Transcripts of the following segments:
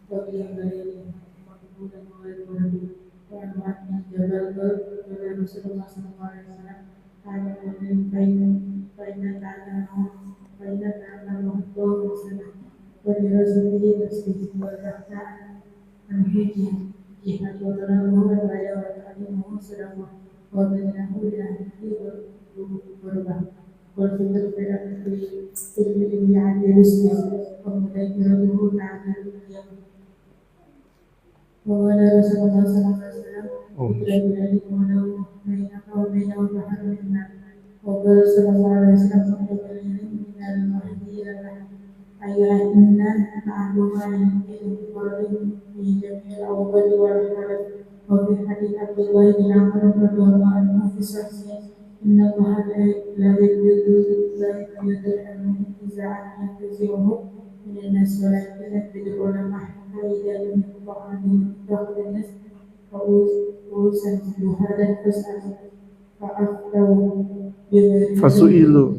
Bagian dari waktu dan mulai berhenti yang jabal oleh Rasulullah SAW karena berjurus tasbih berkata menghiji jihad walau pada waktu ini sudah wabinahu dan berubah berfirman في عن رسله ومذكره تعالى وقال رسول الله صلى الله عليه وسلم اطلب ذلك ولو بينك وبينه بحر من الماء وقال صلى الله عليه وسلم اطلب العلم من المهدي الى البحر أيها الناس معلومة يمكن فرد في جميع الأوقات والحالات وفي حديث عبد الله بن عمرو رضي الله عنه في صحيح إن الله لا يبيض النزاع ينتزعه من الناس ولكن يبيض العلماء حتى إذا لم يقطع عنهم دخل الناس فأوسن بهذا فاسألوا فأفتوا فسئلوا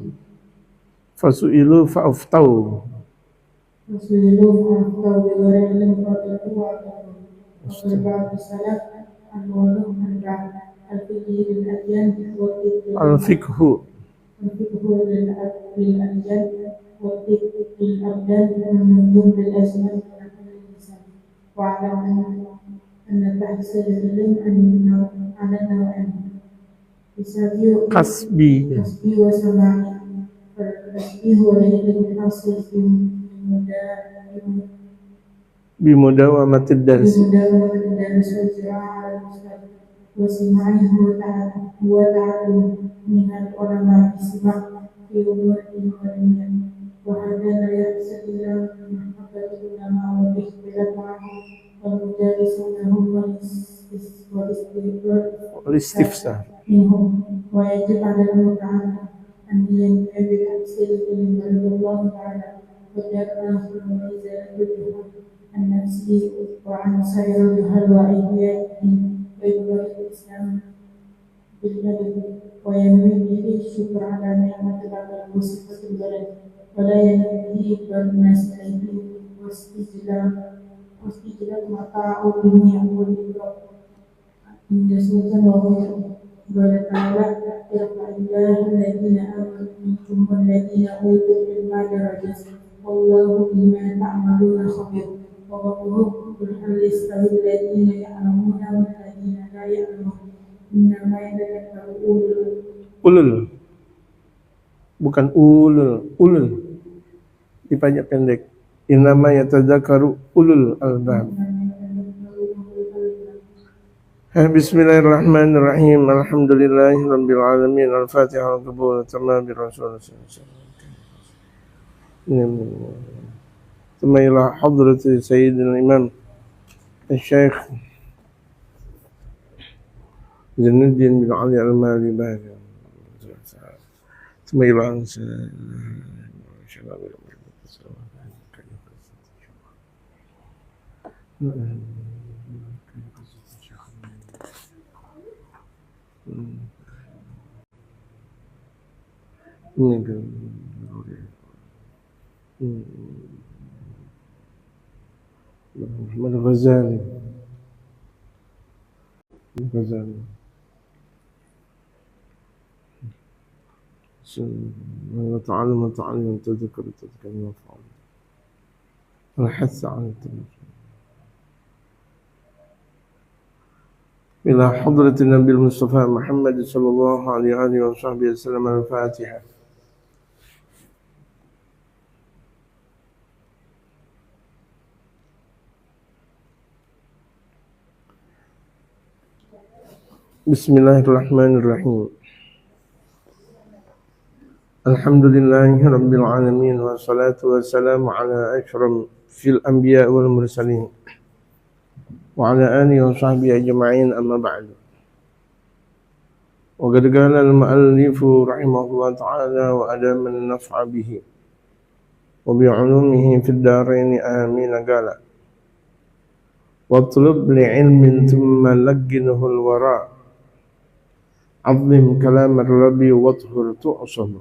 فأفتوا بغير علم فضلوا وعطوا وقال بعض السلف الولو من بعد الفقه للأديان الفقه للأديان والفقه للأبدان والنجوم للأزمان ونحن الإنسان واعلم أن تحصيل العلم على نوعين كسبي وسماعي فالتشبيه هو العلم الحاصل بمداومة الدرس والزراعة وسماعه هو تعلم من العلماء السماع في أمور علمية وهذا لا يحصل إلا من محبة العلماء والاختلاف معهم والمجالسون لهم والاستفسار منهم ويجب على المتعلم أن ينتهي بتحصيل العلم رضي الله تعالى وجعلنا وإزالة الجهل عن نفسه وعن سائر الجهل وأيديهم ويبقى الإسلام بالبلد وينوي به الشكر على نعمة الله وصفة البلد ولا ينوي به إقبال الناس عليه واستجلاب ما طاعوا بالنعم والإكرام عند سلطان وغيره قال تعالى يرفع الله الذين آمنوا منكم والذين أوتوا العلم درجات والله بما تعملون خبير وقوله قل هل يستوي الذين يعلمون والذين لا يعلمون إنما يتذكر ulul bukan ulul dipanjang pendek innama yatadzakaru ulul albab. Bismillahirrahmanirrahim. Alhamdulillahirabbil alamin. Al-Fatihah al-Qabul tamam bi Rasulullah sallallahu alaihi wasallam. Thumma ila hadrati sayyidina imam al-Syekh Zainuddin bin Ali al-Malibari. Thumma ila الغزالي تعلم تذكر المفعول الحث على التذكر إلى حضرة النبي المصطفى محمد صلى الله عليه وصحبه وسلم. الفاتحة. Bismillahirrahmanirrahim. Alhamdulillahi rabbil alamin wassalatu wassalamu ala asyrafil anbiya wal mursalin wa ala alihi wa sahbihi ajma'in, amma ba'du. Wa qad qala al-mu'allifu rahimahullah ta'ala wa adama an-naf'a bihi wa bi'ulumihi fid darain amin. Qala watlub li'ilmin thumma lagginhu al-wara' azim kalam ar-rabbi wathhur tu'sam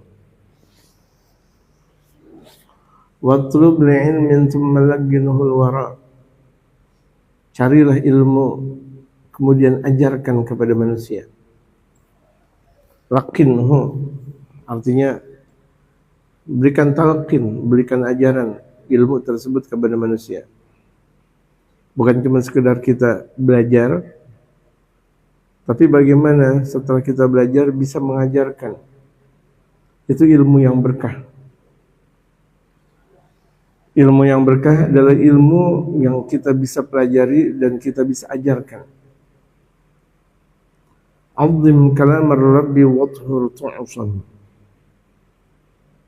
Watlub li'ilmin thumma lagginuhul wara. Carilah ilmu, kemudian ajarkan kepada manusia. Lakinhu artinya berikan talqin, berikan ajaran ilmu tersebut kepada manusia. Bukan cuma sekedar kita belajar, tapi bagaimana setelah kita belajar bisa mengajarkan. Itu ilmu yang berkah. Ilmu yang berkah adalah ilmu yang kita bisa pelajari dan kita bisa ajarkan. Azim kalam ar-rabbi wathhur tu'san.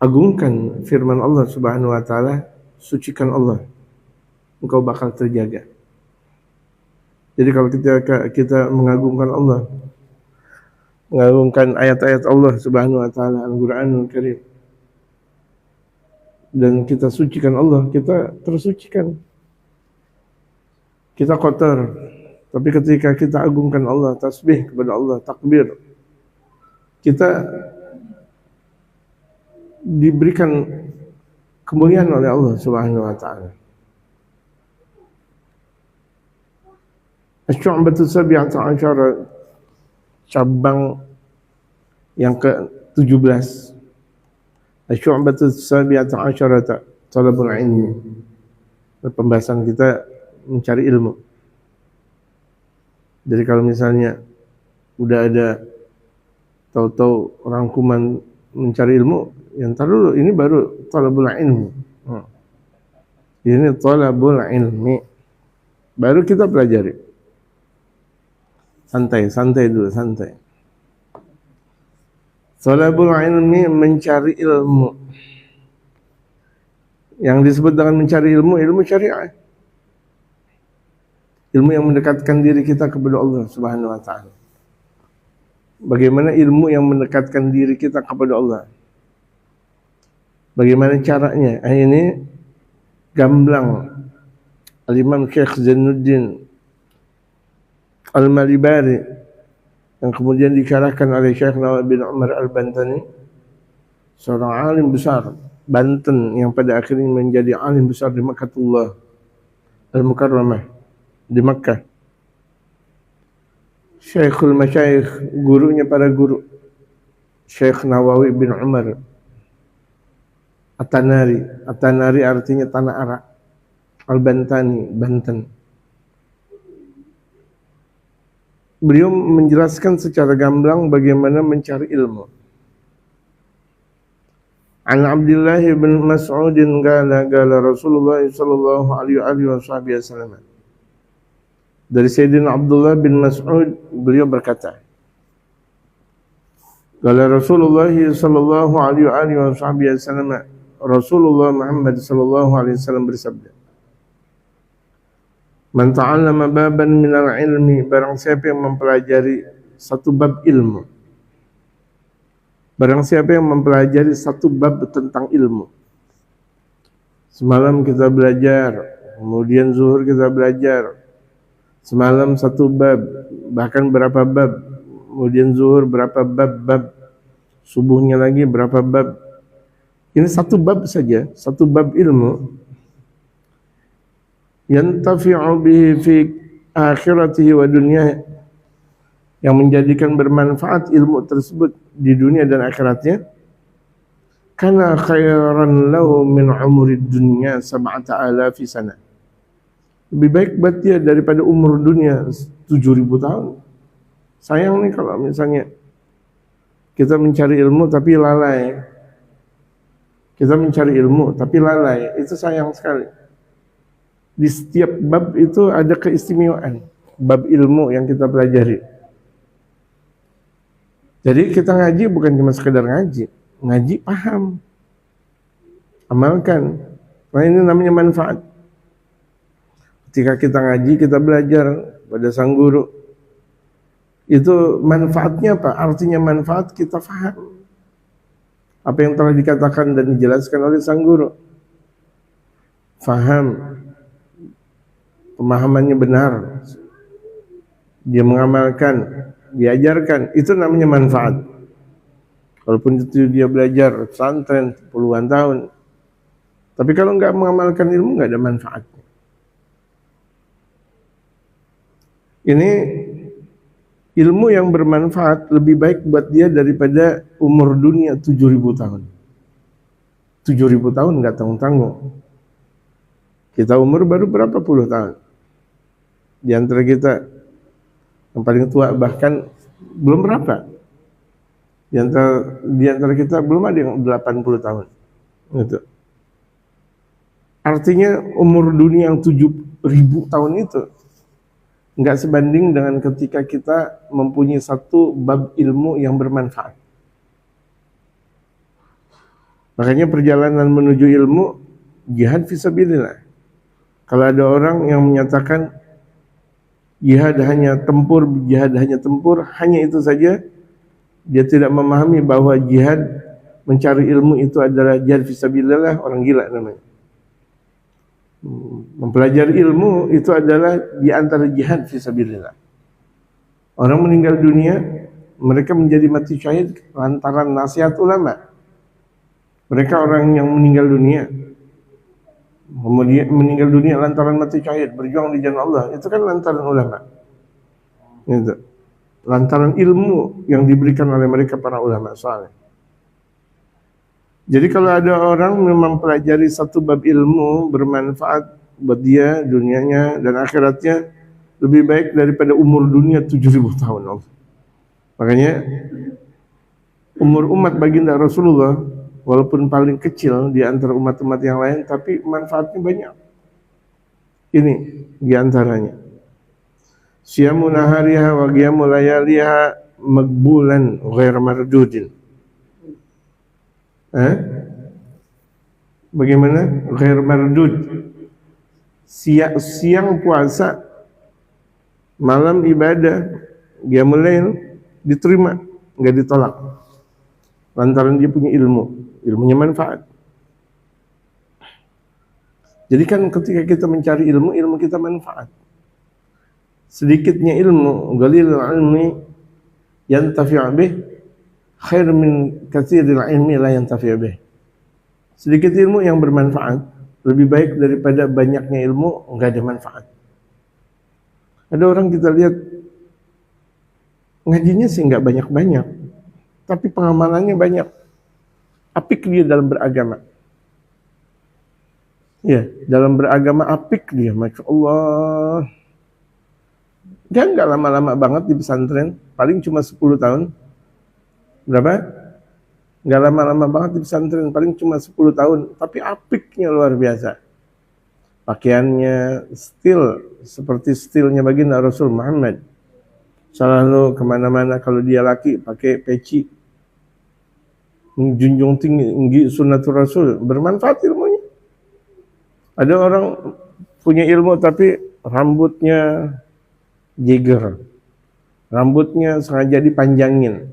Agungkan firman Allah Subhanahu wa taala, sucikan Allah. Engkau bakal terjaga. Jadi kalau kita mengagungkan Allah, mengagungkan ayat-ayat Allah Subhanahu wa taala, Al-Qur'anul Karim, dan kita sucikan Allah, kita tersucikan. Kita kotor, tapi ketika kita agungkan Allah, tasbih kepada Allah, takbir, kita diberikan kemuliaan oleh Allah Subhanahu wa taala. Asy-Syu'batu Sabi'atu Asyara, cabang yang ke-17. Asy-Syu'batu Sabi'atu Asyara, talabul ilmi. Pembahasan kita mencari ilmu. Jadi kalau misalnya udah ada tahu-tahu rangkuman mencari ilmu, yang ntar dulu ini baru talabul ilmi. Ini talabul ilmi. Baru kita pelajari. Santai dulu, santai. Talabul ilmi, mencari ilmu. Yang disebut dengan mencari ilmu, ilmu syariah. Ilmu yang mendekatkan diri kita kepada Allah Subhanahu wa taala. Bagaimana ilmu yang mendekatkan diri kita kepada Allah? Bagaimana caranya? Ini gamblang Al-Imam Syekh Zainuddin Al-Malibari yang kemudian disyarahkan oleh Syekh Nawawi bin Umar Al-Bantani, seorang alim besar Banten yang pada akhirnya menjadi alim besar di Makkahullah Al-Mukarramah di Makkah. Syekhul Masyayikh, gurunya para guru, Syekh Nawawi bin Umar At-Tanari. At-Tanari artinya tanah arak. Al-Bantani, Banten. Beliau menjelaskan secara gamblang bagaimana mencari ilmu. An Abdullah bin Mas'ud qala Rasulullah sallallahu alaihi wasallam. Dari Sayyidina Abdullah bin Mas'ud, beliau berkata, qala Rasulullah sallallahu alaihi wasallam, Rasulullah Muhammad sallallahu alaihi wasallam bersabda, man ta'allama baban minal ilmi, barang siapa yang mempelajari satu bab ilmu. Barang siapa yang mempelajari satu bab tentang ilmu. Semalam kita belajar, kemudian zuhur kita belajar. Semalam satu bab, bahkan berapa bab. Kemudian zuhur berapa bab, subuhnya lagi berapa bab. Ini satu bab saja, satu bab ilmu. Yantafi'u bihi fi akhiratihi wa dunyah, yang menjadikan bermanfaat ilmu tersebut di dunia dan akhiratnya. Kana khairan lahu min umuri dunya 7,000 sana. Lebih baik buat dia daripada umur dunia 7.000 tahun. Sayang nih kalau misalnya kita mencari ilmu tapi lalai. Kita mencari ilmu tapi lalai, itu sayang sekali. Di setiap bab itu ada keistimewaan, bab ilmu yang kita pelajari. Jadi kita ngaji bukan cuma sekedar ngaji, ngaji paham, amalkan. Nah ini namanya manfaat. Ketika kita ngaji, kita belajar pada sang guru, itu manfaatnya apa? Artinya manfaat kita paham apa yang telah dikatakan dan dijelaskan oleh sang guru. Faham, pemahamannya benar, dia mengamalkan, diajarkan, itu namanya manfaat. Walaupun itu dia belajar pesantren puluhan tahun, Tapi kalau nggak mengamalkan ilmu nggak ada manfaatnya. Ini ilmu yang bermanfaat lebih baik buat dia daripada umur dunia 7.000 tahun. 7.000 tahun nggak tanggung-tanggung. Kita umur baru berapa puluh tahun. Di antara kita yang paling tua bahkan belum berapa. Di antara kita belum ada yang 80 tahun. Gitu. Artinya umur dunia yang 7.000 tahun itu nggak sebanding dengan ketika kita mempunyai satu bab ilmu yang bermanfaat. Makanya perjalanan menuju ilmu jihad fisabilillah. Kalau ada orang yang menyatakan jihad hanya tempur, hanya itu saja, dia tidak memahami bahwa jihad mencari ilmu itu adalah jihad fisabilillah, orang gila namanya. Mempelajari ilmu itu adalah di antara jihad fisabilillah. Orang meninggal dunia, mereka menjadi mati syahid lantaran nasihat ulama. Mereka orang yang meninggal dunia, meninggal dunia lantaran mati syahid, berjuang di jalan Allah, itu kan lantaran ulama. Gitu. Lantaran ilmu yang diberikan oleh mereka para ulama saleh. Jadi kalau ada orang memang pelajari satu bab ilmu bermanfaat buat dia dunianya dan akhiratnya lebih baik daripada umur dunia 7.000 tahun. Makanya umur umat baginda Rasulullah walaupun paling kecil di antara umat-umat yang lain tapi manfaatnya banyak. Ini di antaranya. Siyamu nahariha wa qiyamu layaliha maqbulan ghair mardudin. Bagaimana? Ghair mardud. Siang puasa, malam ibadah, qiyamul lail diterima, enggak ditolak. Lantaran dia punya ilmunya manfaat. Jadi kan ketika kita mencari ilmu kita manfaat. Sedikitnya ilmu, qalilul ilmi yantafi' bih khair min katsiril ilmi la yantafi' bih. Sedikit ilmu yang bermanfaat lebih baik daripada banyaknya ilmu enggak ada manfaat. Ada orang kita lihat ngajinya sih enggak banyak-banyak, tapi pengamalannya banyak. Apik dia dalam beragama. Ya, dalam beragama apik dia, Masya Allah. Dia enggak lama-lama banget di pesantren, paling cuma 10 tahun. Berapa? Enggak lama-lama banget di pesantren, paling cuma 10 tahun, tapi apiknya luar biasa. Pakaiannya stil seperti stilnya baginda Rasul Muhammad. Selalu kemana-mana kalau dia laki pakai peci, menjunjung tinggi sunnatul Rasul, bermanfaat ilmunya. Ada orang punya ilmu tapi rambutnya jagger, rambutnya sengaja dipanjangin.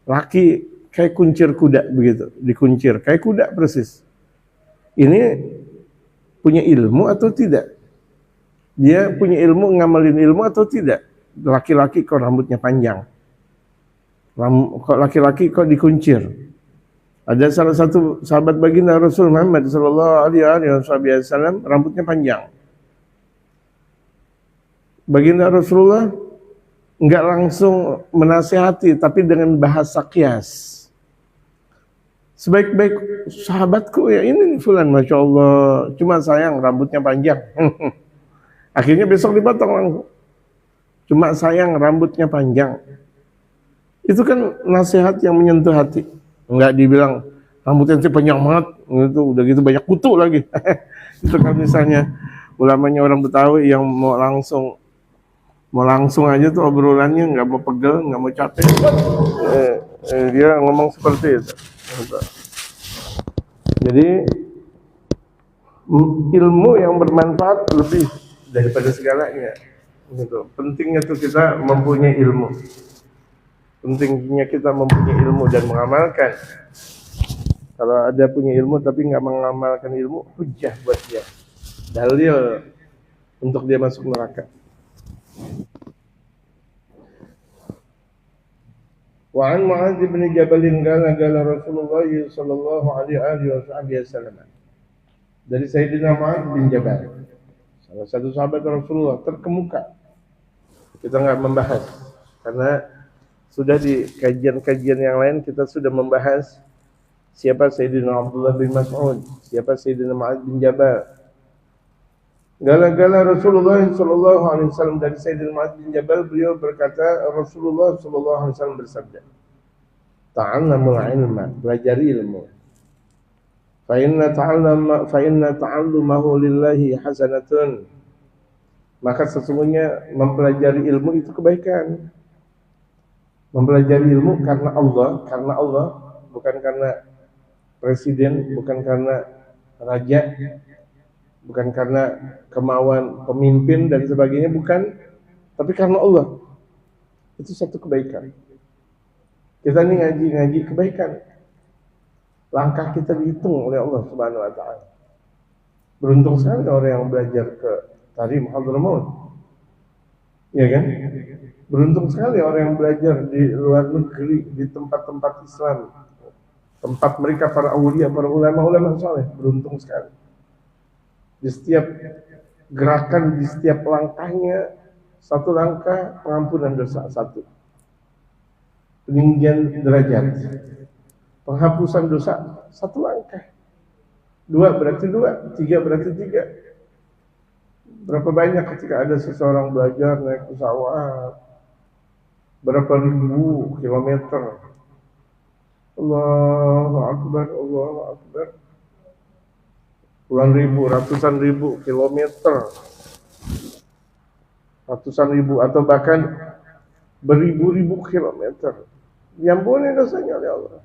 Laki kayak kuncir kuda begitu, dikuncir kayak kuda persis. Ini punya ilmu atau tidak? Dia punya ilmu, ngamalin ilmu atau tidak? Laki-laki kok rambutnya panjang, kok laki-laki kok dikuncir. Ada salah satu sahabat baginda Rasul Muhammad sallallahu alaihi wasallam rambutnya panjang. Baginda Rasulullah enggak langsung menasihati, tapi dengan bahasa qiyas. Sebaik-baik sahabatku ya ini nih fulan, Masya Allah, cuma sayang rambutnya panjang. Akhirnya besok dipotong langsung. Cuma sayang rambutnya panjang. Itu kan nasihat yang menyentuh hati. Enggak dibilang rambutnya panjang banget, itu udah gitu banyak kutu lagi. Itu kan misalnya ulamanya orang Betawi yang mau langsung aja tuh obrolannya, nggak mau pegel, nggak mau capek. Dia ngomong seperti itu. Jadi ilmu yang bermanfaat lebih daripada segalanya. Gitu. Pentingnya tuh kita mempunyai ilmu. Pentingnya kita mempunyai ilmu dan mengamalkan. Kalau ada punya ilmu tapi nggak mengamalkan ilmu, hujah buat dia, dalil untuk dia masuk neraka. Wa an Mu'adz bin Jabal qala Rasulullah sallallahu alaihi wasallam, dari Sayyidina Mu'adz bin Jabal, salah satu sahabat Rasulullah terkemuka. Kita nggak membahas karena sudah di kajian-kajian yang lain kita sudah membahas siapa Sayyidina Abdullah bin Mas'ud, siapa Sayyidina Mu'adz bin Jabal. Gala-gala Rasulullah sallallahu alaihi wasallam dari Sayyidina Mu'adz bin Jabal, beliau berkata, Rasulullah sallallahu alaihi wasallam bersabda, ta'allamul ilma, pelajari ilmu. Fa inna ta'allumahu lillahi hasanatun. Maka sesungguhnya mempelajari ilmu itu kebaikan. Mempelajari ilmu karena Allah, bukan karena presiden, bukan karena raja, bukan karena kemauan pemimpin dan sebagainya, bukan, tapi karena Allah. Itu satu kebaikan. Kita ini ngaji kebaikan. Langkah kita dihitung oleh Allah Subhanahu wa taala. Beruntung sekali orang yang belajar ke Tarim Hadramaut. Ya kan? Beruntung sekali orang yang belajar di luar negeri, di tempat-tempat Islam, tempat mereka para awliya, para ulama-ulama saleh. Beruntung sekali. Di setiap gerakan, di setiap langkahnya, satu langkah pengampunan dosa, satu peninggian derajat, penghapusan dosa, satu langkah. Dua berarti dua, tiga berarti tiga. Berapa banyak ketika ada seseorang belajar naik pesawat, berapa ribu kilometer. Allahu Akbar, Allahu Akbar. Puluhan ribu, ratusan ribu kilometer, ratusan ribu atau bahkan beribu-ribu kilometer. Diampuni dosanya oleh Allah,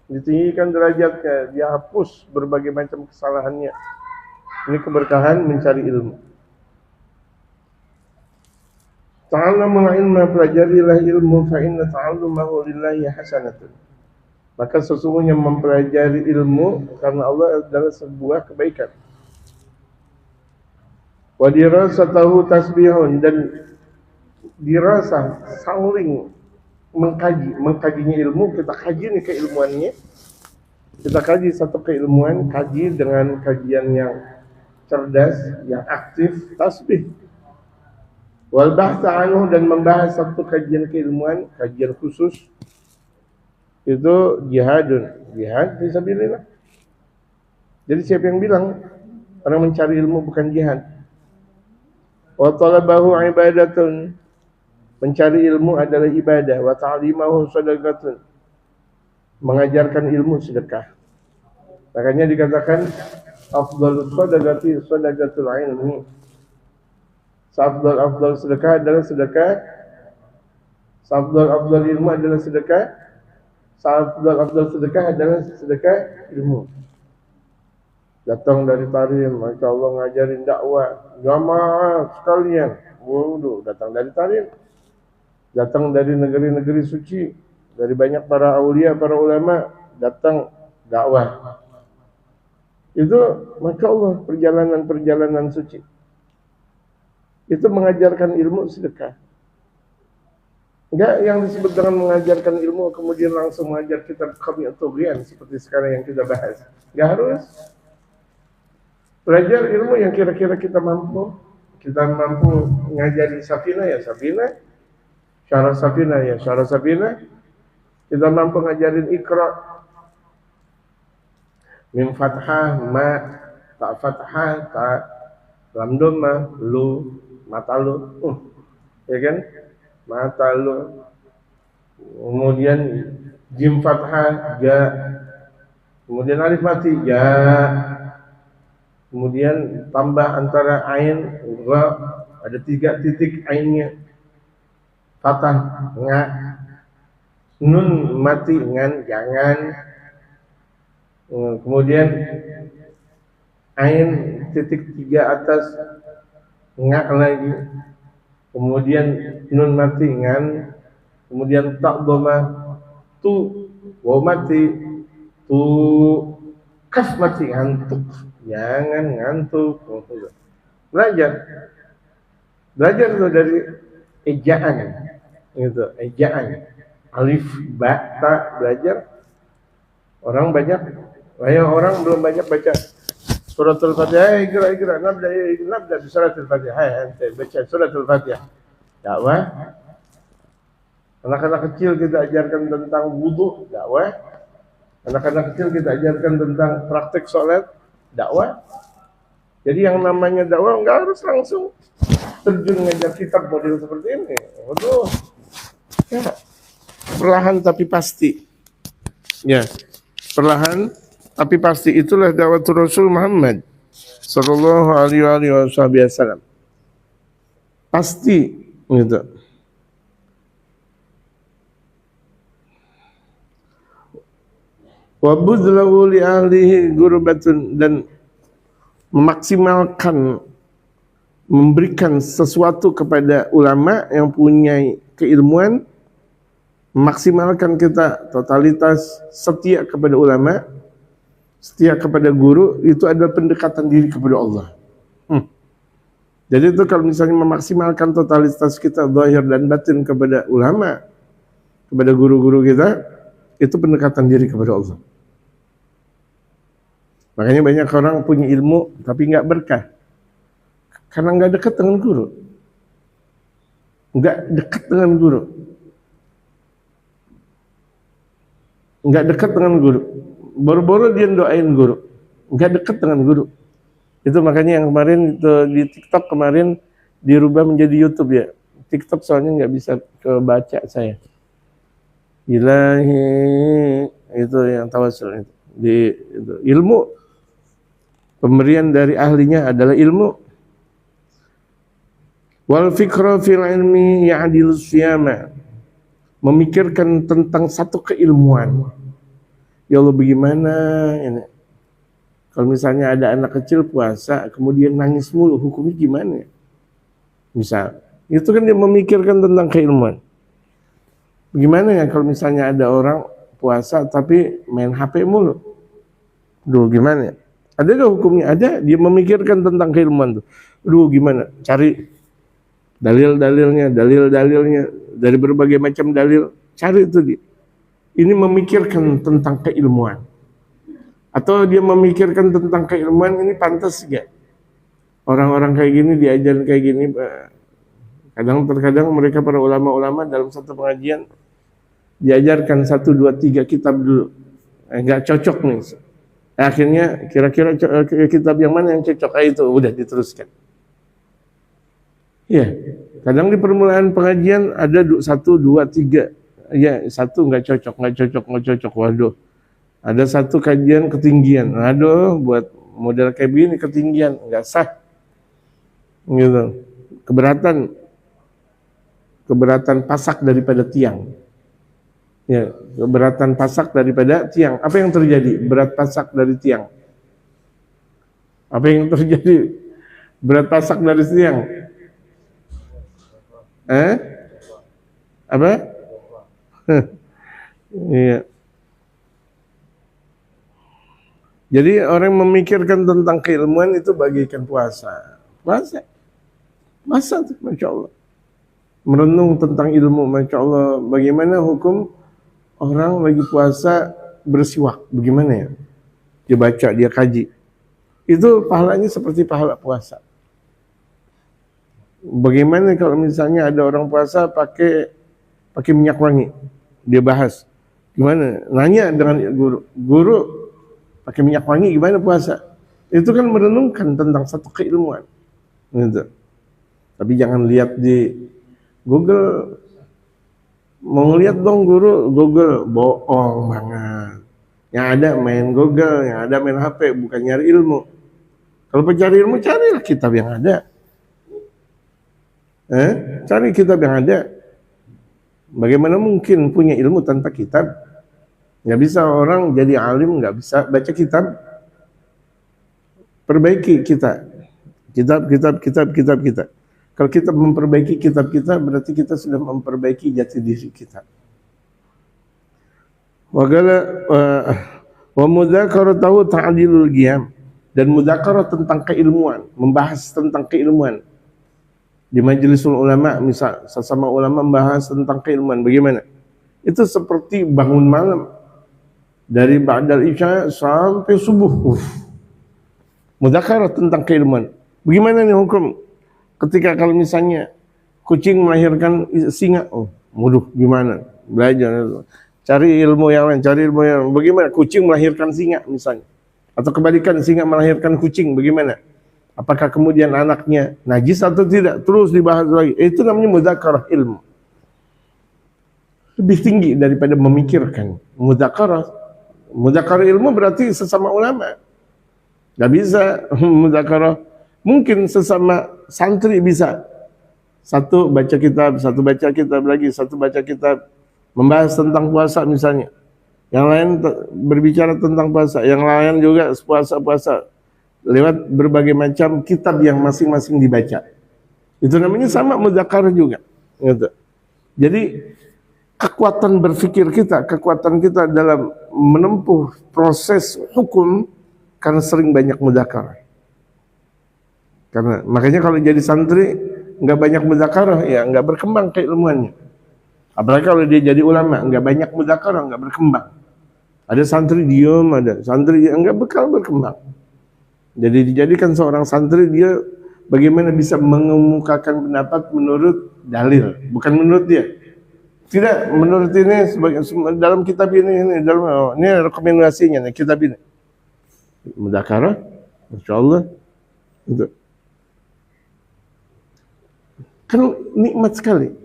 ditinggikan derajatnya, dihapus berbagai macam kesalahannya. Ini keberkahan mencari ilmu. Ta'allamul ilma, pelajarilah ilmu, fa inna ta'allumahu lillahi hasanatun. Maka sesungguhnya mempelajari ilmu karena Allah adalah sebuah kebaikan. Wa dirasatahu tasbihun, dan dirasah, saling mengkajinya ilmu. Kita kaji nih keilmuannya, kita kaji satu keilmuan, kaji dengan kajian yang cerdas, yang aktif, tasbih. Wal bahtha anhu, dan membahas satu kajian keilmuan, kajian khusus, itu jihad fisabilillah. Jadi siapa yang bilang orang mencari ilmu bukan jihad? Wa talabahu ibadatun, mencari ilmu adalah ibadah. Wa ta'limahu sadaqatun, mengajarkan ilmu sedekah. Makanya dikatakan afdhalus sadaqati sadaqatul ilmi. Afdal sedekah adalah sedekah. Afdal ilmu adalah sedekah. Afdal sedekah adalah sedekah ilmu. Datang dari Tarim, Masya Allah ngajarin dakwah jamaah sekalian. Waduh, datang dari Tarim, datang dari negeri-negeri suci, dari banyak para aulia, para ulama, datang dakwah. Itu Masya Allah perjalanan-perjalanan suci. Itu mengajarkan ilmu sedekah. Enggak yang disebut dengan mengajarkan ilmu kemudian langsung mengajar kitab Qami at-Tughyan seperti sekarang yang kita bahas. Enggak harus. Belajar ilmu yang kira-kira kita mampu. Kita mampu ngajari Safinah ya Safinah, Syarah Safinah ya Syarah Safinah. Kita mampu ngajarin Iqra, Mim fathah, ma, ta fathah, ta, lam dhamma, lu, mata lu, ya kan? Mata lu. Kemudian jim fathah, ja. Kemudian alif mati, ja. Kemudian tambah antara ain, ra, ada 3 titik ainnya. Fathah, nga. Nun mati, ngan, jangan. Kemudian ain titik 3 atas, nga lagi. Kemudian nun mati, ngan. Kemudian tak dhamma, tu, waw mati, tu, kaf mati, ngantuk. Jangan ngantuk. Belajar itu dari ejaan, gitu, ejaan. Alif, ba, ta, belajar. Orang belum banyak baca Suratul Fatihah, ikra nabda di suratul Fatihah. Ente baca suratul Fatihah. Dakwah. Anak-anak kecil kita ajarkan tentang wudu, dakwah. Anak-anak kecil kita ajarkan tentang praktek sholat, dakwah. Jadi yang namanya dakwah nggak harus langsung terjun ngajar kitab model seperti ini. Waduh, ya, perlahan tapi pasti. Ya, perlahan tapi pasti, itulah dakwah Rasul Muhammad sallallahu alaihi wasallam. Pasti gitu. Wa budlahu li ahlihi gurbatun, dan memaksimalkan, memberikan sesuatu kepada ulama yang punya keilmuan, memaksimalkan kita totalitas setia kepada ulama, setia kepada guru, itu adalah pendekatan diri kepada Allah. Jadi itu kalau misalnya memaksimalkan totalitas kita zahir dan batin kepada ulama, kepada guru-guru kita, itu pendekatan diri kepada Allah. Makanya banyak orang punya ilmu tapi nggak berkah, karena nggak dekat dengan guru, nggak dekat dengan guru, nggak dekat dengan guru. Baru-baru dia doain guru, nggak dekat dengan guru. Itu makanya yang kemarin itu di TikTok kemarin dirubah menjadi YouTube ya. TikTok soalnya nggak bisa kebaca saya. Ilahi, itu yang tawasul itu. Itu ilmu, pemberian dari ahlinya adalah ilmu. Wal fikra fil ilmi ya'dilu siyama, memikirkan tentang satu keilmuan. Ya Allah, bagaimana ini? Kalau misalnya ada anak kecil puasa, kemudian nangis mulu, hukumnya gimana? Misal, itu kan dia memikirkan tentang keilmuan. Bagaimana ya kalau misalnya ada orang puasa tapi main HP mulu? Duh, gimana ya? Ada gak hukumnya? Ada, dia memikirkan tentang keilmuan tuh. Duh, gimana? Cari dalil-dalilnya dari berbagai macam dalil, cari itu dia. Ini memikirkan tentang keilmuan. Atau dia memikirkan tentang keilmuan, ini pantas gak? Orang-orang kayak gini diajarin kayak gini. Terkadang mereka para ulama-ulama dalam satu pengajian diajarkan 1, 2, 3 kitab dulu. Gak cocok nih. Akhirnya kira-kira kitab yang mana yang cocok? Itu udah diteruskan. Ya, kadang di permulaan pengajian ada 1, 2, 3. Ya, 1 nggak cocok. Waduh, ada 1 kajian ketinggian. Aduh, buat model kayak begini ketinggian, nggak sah. Gitu. Keberatan pasak daripada tiang. Ya, keberatan pasak daripada tiang. Apa yang terjadi? Berat pasak dari tiang. Apa yang terjadi? Berat pasak dari tiang. Apa? Iya. Jadi orang memikirkan tentang keilmuan itu bagaikan puasa. Puasa tuh, Masya Allah. Merenung tentang ilmu, Masya Allah. Bagaimana hukum orang lagi puasa bersiwak? Bagaimana ya? Dia baca, dia kaji. Itu pahalanya seperti pahala puasa. Bagaimana kalau misalnya ada orang puasa pakai minyak wangi? Dia bahas. Gimana? Nanya dengan guru pakai minyak wangi gimana puasa? Itu kan merenungkan tentang satu keilmuan. Gitu. Tapi jangan lihat di Google. Mau ngeliat dong guru Google, bohong banget. Yang ada main Google, yang ada main HP, bukan nyari ilmu. Kalau pencari ilmu, carilah kitab yang ada. Cari kitab yang ada. Bagaimana mungkin punya ilmu tanpa kitab? Nggak bisa orang jadi alim, nggak bisa baca kitab. Perbaiki kita. Kitab. Kalau kita memperbaiki kitab kita, berarti kita sudah memperbaiki jati diri kita. Wa mudzakaratahu ta'dilul qiyam, dan mudzakarah tentang keilmuan, membahas tentang keilmuan. Di majlisul ulama, misal sesama ulama membahas tentang keilmuan, bagaimana? Itu seperti bangun malam dari ba'dal isya sampai subuh. Mudzakarah tentang keilmuan. Bagaimana nih hukum ketika kalau misalnya kucing melahirkan singa? Oh, waduh, gimana? Belajar, cari ilmu yang lain, cari ilmu yang lain. Bagaimana kucing melahirkan singa misalnya? Atau kebalikan, singa melahirkan kucing, bagaimana? Apakah kemudian anaknya najis atau tidak? Terus dibahas lagi. Itu namanya mudzakarah ilmu. Lebih tinggi daripada memikirkan. Mudzakarah ilmu berarti sesama ulama. Gak bisa mudzakarah. Mungkin sesama santri bisa. Satu baca kitab, satu baca kitab lagi, satu baca kitab. Membahas tentang puasa misalnya. Yang lain berbicara tentang puasa. Yang lain juga puasa-puasa. Lewat berbagai macam kitab yang masing-masing dibaca. Itu namanya sama mudzakarah juga. Gitu. Jadi kekuatan berpikir kita, kekuatan kita dalam menempuh proses hukum karena sering banyak mudzakarah. Karena makanya kalau jadi santri nggak banyak mudzakarah, ya nggak berkembang keilmuannya. Apalagi kalau dia jadi ulama, nggak banyak mudzakarah, nggak berkembang. Ada santri diam, ada santri yang nggak bakal berkembang. Jadi dijadikan seorang santri dia bagaimana bisa mengemukakan pendapat menurut dalil, bukan menurut dia. Tidak menurut ini sebagai dalam kitab ini dalam ini rekomendasinya nih kitab ini. Mudzakarah, insyaallah itu kan nikmat sekali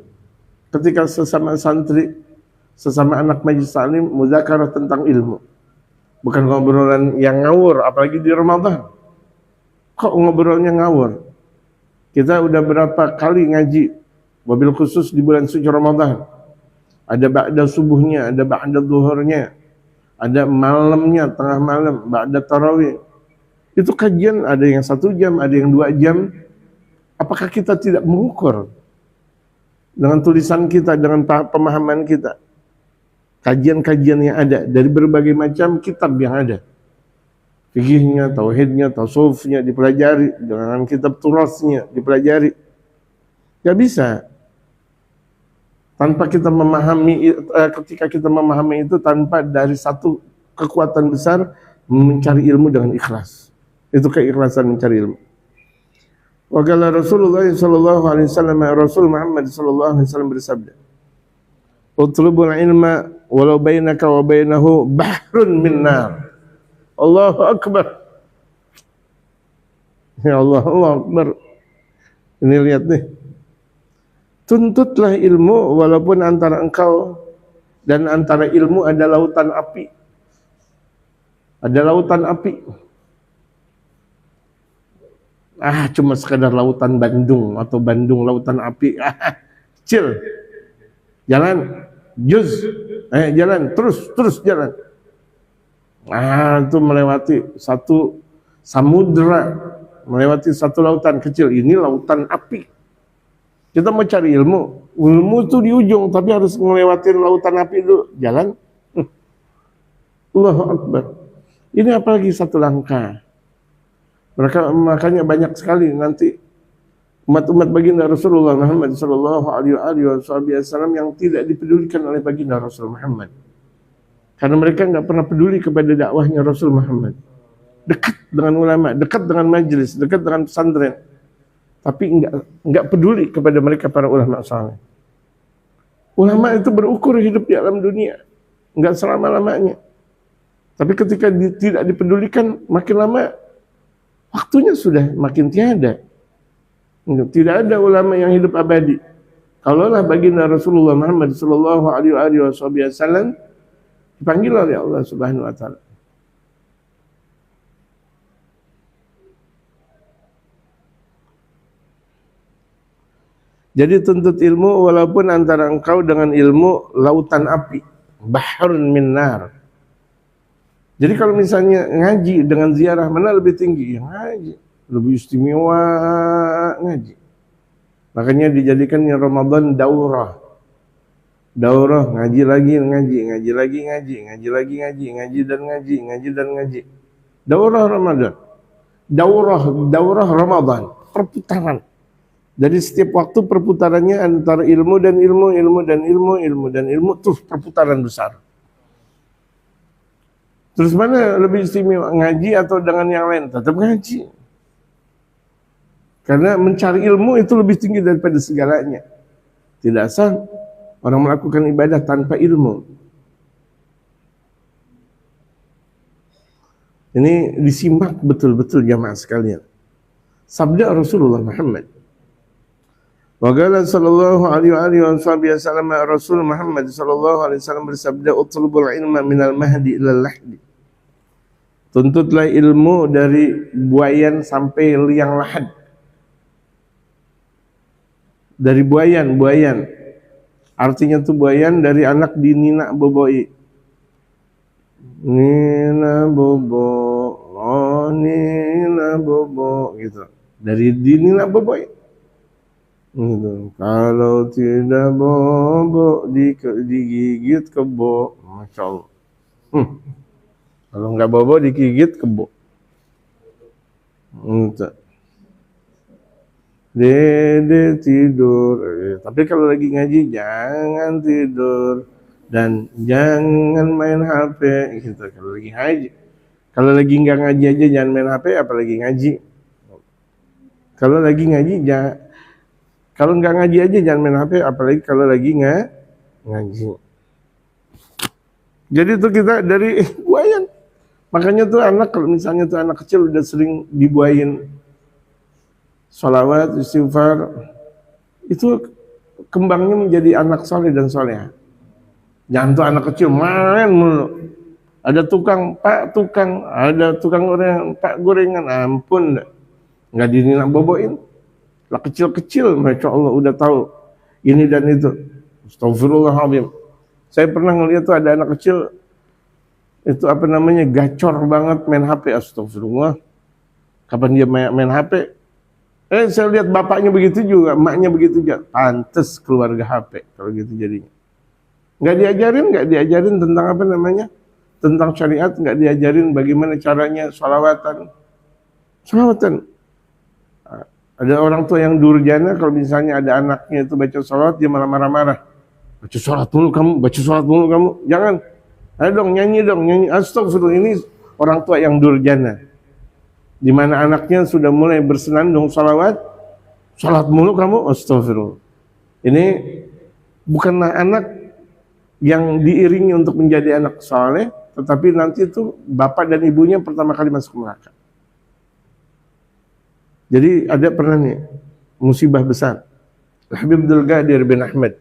ketika sesama santri, sesama anak majelis taklim mudzakarah tentang ilmu. Bukan ngobrolan yang ngawur, apalagi di Ramadan. Kok ngobrolnya ngawur? Kita udah berapa kali ngaji, wabil khusus di bulan suci Ramadan. Ada ba'da subuhnya, ada ba'da zuhurnya, ada malamnya, tengah malam, ba'da tarawih. Itu kajian ada yang 1 jam, ada yang 2 jam. Apakah kita tidak mengukur dengan tulisan kita, dengan pemahaman kita? Kajian-kajian yang ada dari berbagai macam kitab yang ada. Fikihnya, tauhidnya, tasawufnya dipelajari, dengan kitab turasnya dipelajari. Gak bisa. Tanpa kita memahami, ketika kita memahami itu tanpa dari satu kekuatan besar mencari ilmu dengan ikhlas. Itu keikhlasan mencari ilmu. Wa qala Rasulullah sallallahu alaihi wasallam, Rasul Muhammad sallallahu alaihi wasallam bersabda, "Utlubul ilma walau bainaka wa bainahu bahrun min nar." Allahu akbar. Ya Allah, Allahu akbar. Ini lihat nih. Tuntutlah ilmu walaupun antara engkau dan antara ilmu ada lautan api. Ada lautan api. Cuma sekadar lautan Bandung atau Bandung lautan api. Kecil. Jalan, jalan, terus jalan. Itu melewati satu samudra, melewati satu lautan kecil. Ini lautan api. Kita mau cari ilmu itu di ujung, tapi harus melewati lautan api dulu. Jalan. Allahu Akbar. Ini apalagi satu langkah. Makanya banyak sekali nanti umat-umat baginda Rasulullah Muhammad sallallahu alaihi wasallam yang tidak dipedulikan oleh baginda Rasul Muhammad. Karena mereka nggak pernah peduli kepada dakwahnya Rasul Muhammad. Dekat dengan ulama, dekat dengan majelis, dekat dengan pesantren. Tapi enggak peduli kepada mereka para ulama saleh. Ulama itu berukur hidup di alam dunia, enggak selama-lamanya. Tapi ketika tidak dipedulikan, makin lama waktunya sudah makin tiada. Tidak ada ulama yang hidup abadi. Kalaulah baginda Rasulullah Muhammad sallallahu alaihi wasallam dipanggil oleh Allah Subhanahu wa taala. Jadi tuntut ilmu walaupun antara engkau dengan ilmu lautan api, bahrun min nar. Jadi kalau misalnya ngaji dengan ziarah mana lebih tinggi? Ya ngaji, lebih istimewa ngaji. Makanya dijadikannya Ramadan daurah. Daurah, ngaji lagi ngaji, ngaji lagi ngaji, ngaji lagi ngaji, ngaji dan ngaji, ngaji dan ngaji. Daurah Ramadan. Daurah Ramadan, perputaran. Jadi setiap waktu perputarannya antara ilmu dan ilmu, ilmu dan ilmu, ilmu dan ilmu, terus perputaran besar. Terus mana lebih istimewa, ngaji atau dengan yang lain? Tetap ngaji. Karena mencari ilmu itu lebih tinggi daripada segalanya. Tidak sah orang melakukan ibadah tanpa ilmu. Ini disimak betul-betul jamaah sekalian. Sabda Rasulullah Muhammad. Wa qala sallallahu alaihi wasallam, Rasul Muhammad sallallahu alaihi wasallam bersabda, "Utlubul ilma minal mahdi ilal lahdi." Tuntutlah ilmu dari buayan sampai liang lahat. Dari buayan. Artinya tuh buayan dari anak dinina boboi. Nina bobo, oh nina bobo gitu. Dari dinina boboi. Gitu. Kalau tidak bobo digigit kebo, masya Allah. Kalau nggak bobo digigit kebo. Gitu. Dede tidur. Tapi kalau lagi ngaji jangan tidur dan jangan main HP gitu. Kalau lagi ngaji, kalau lagi nggak ngaji aja jangan main HP, apalagi ngaji. Kalau lagi ngaji jangan, kalau nggak ngaji aja jangan main HP, apalagi kalau lagi ngaji. Jadi itu kita dari buayan. Makanya tuh anak, kalau misalnya tuh anak kecil udah sering dibuayin sholawat, istighfar, itu kembangnya menjadi anak soleh dan soleha. Jangan tuh anak kecil main mulu. Ada tukang, pak tukang, ada tukang gorengan, pak gorengan, ampun, nggak dinilai boboin. Lah kecil-kecil, masya Allah udah tahu ini dan itu. Astagfirullahaladzim. Saya pernah ngeliat tuh ada anak kecil itu apa namanya gacor banget main HP. Astagfirullah. Kapan dia main HP? Saya lihat bapaknya begitu juga, emaknya begitu juga. Pantes keluarga HP kalau gitu jadinya. Nggak diajarin tentang apa namanya, tentang syariat, nggak diajarin bagaimana caranya sholawatan. Ada orang tua yang durjana, kalau misalnya ada anaknya itu baca sholawat, dia malah marah-marah. Baca sholawat mulu kamu, jangan. Ayo dong, nyanyi. Astagfirullah, ini orang tua yang durjana. Di mana anaknya sudah mulai bersenandung salat mulu kamu, astagfirullah. Ini bukanlah anak yang diiringi untuk menjadi anak saleh, tetapi nanti itu bapak dan ibunya pertama kali masuk neraka. Jadi ada pernah nih musibah besar. Habib Abdul Qadir bin Ahmad.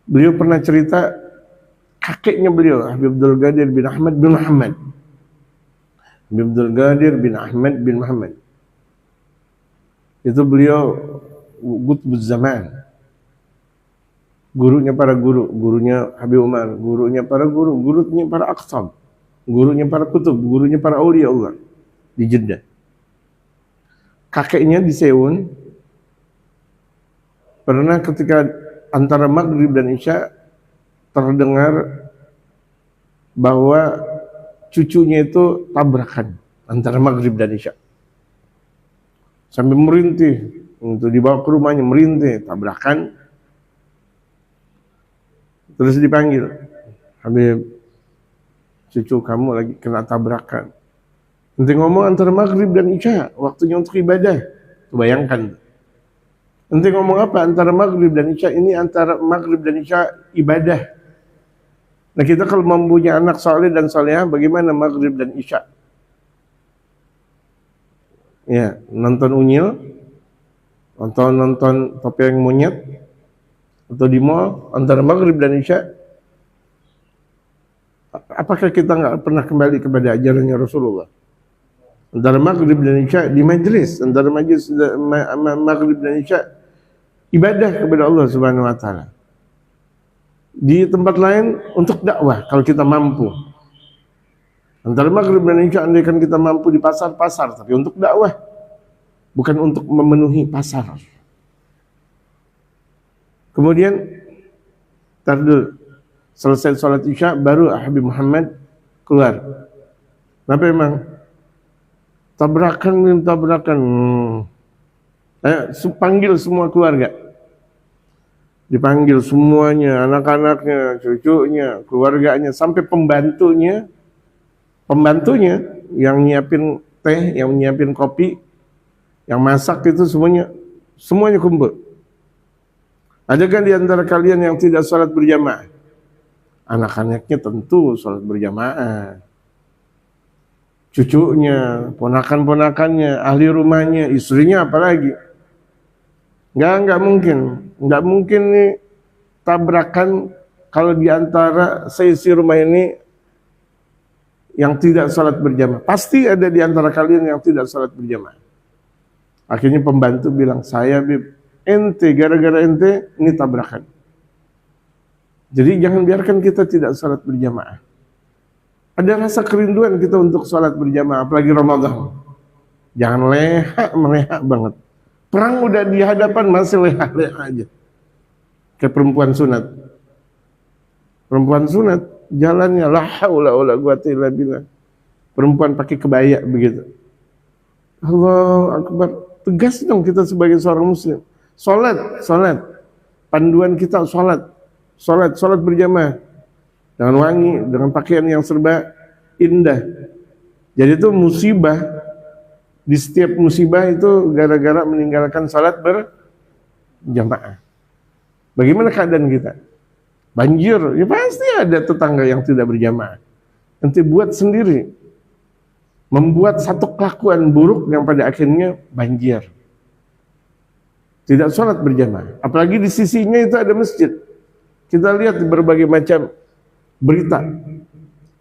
Beliau pernah cerita kakeknya beliau, Habib Abdul Qadir bin Ahmad bin Muhammad. Habib Abdul Qadir bin Ahmad bin Muhammad. Itu beliau Qutbuz Zaman. Gurunya para guru, gurunya Habib Umar, gurunya para guru, gurunya para aqtab, gurunya para kutub, gurunya para aulia Allah di Jeddah. Kakeknya di Seun pernah ketika antara maghrib dan isya terdengar bahwa cucunya itu tabrakan antara maghrib dan isya. Sampai merintih, untuk dibawa ke rumahnya merintih, tabrakan. Terus dipanggil, Habib, cucu kamu lagi kena tabrakan. Nanti ngomong antara maghrib dan isya, waktunya untuk ibadah. Bayangkan. Nanti ngomong apa antara maghrib dan isya? Ini antara maghrib dan isya ibadah. Nah kita kalau mempunyai anak saleh dan salehah, bagaimana maghrib dan isya? Ya, nonton unyil, nonton topeng monyet, atau di mall antara maghrib dan isya. Apakah kita nggak pernah kembali kepada ajarannya Rasulullah? Antara maghrib dan isya di majlis, antara majlis maghrib dan isya ibadah kepada Allah Subhanahu Wa Taala. Di tempat lain untuk dakwah kalau kita mampu. Antara maghrib dan isya andaikan kita mampu di pasar-pasar, tapi untuk dakwah, bukan untuk memenuhi pasar. Kemudian tardul selesai sholat isya baru Habib Muhammad keluar. Kenapa emang? Tabrakan. Panggil semua keluarga. Dipanggil semuanya, anak-anaknya, cucunya, keluarganya, sampai pembantunya yang nyiapin teh, yang nyiapin kopi, yang masak itu semuanya kumpul. Adakah di antara kalian yang tidak sholat berjamaah? Anak-anaknya tentu sholat berjamaah. Cucunya, ponakan-ponakannya, ahli rumahnya, istrinya apalagi. Nggak mungkin nih tabrakan kalau di antara seisi rumah ini yang tidak sholat berjamaah. Pasti ada di antara kalian yang tidak sholat berjamaah. Akhirnya pembantu bilang, saya Bib, gara-gara ente ini tabrakan. Jadi jangan biarkan kita tidak sholat berjamaah. Ada rasa kerinduan kita untuk sholat berjamaah, apalagi Ramadan. Jangan melehak banget. Perang udah di hadapan masih leha-leha aja. Kayak perempuan sunat. Perempuan sunat jalannya la haula wala quwata illa billah. Perempuan pakai kebaya begitu. Allahu akbar. Tegas dong kita sebagai seorang muslim. Salat. Panduan kita salat berjamaah. Dengan wangi, dengan pakaian yang serba indah. Jadi itu musibah. Di setiap musibah itu gara-gara meninggalkan salat berjamaah. Bagaimana keadaan kita? Banjir, ya pasti ada tetangga yang tidak berjamaah. Nanti buat sendiri. Membuat satu kelakuan buruk yang pada akhirnya banjir. Tidak sholat berjamaah. Apalagi di sisinya itu ada masjid. Kita lihat di berbagai macam berita.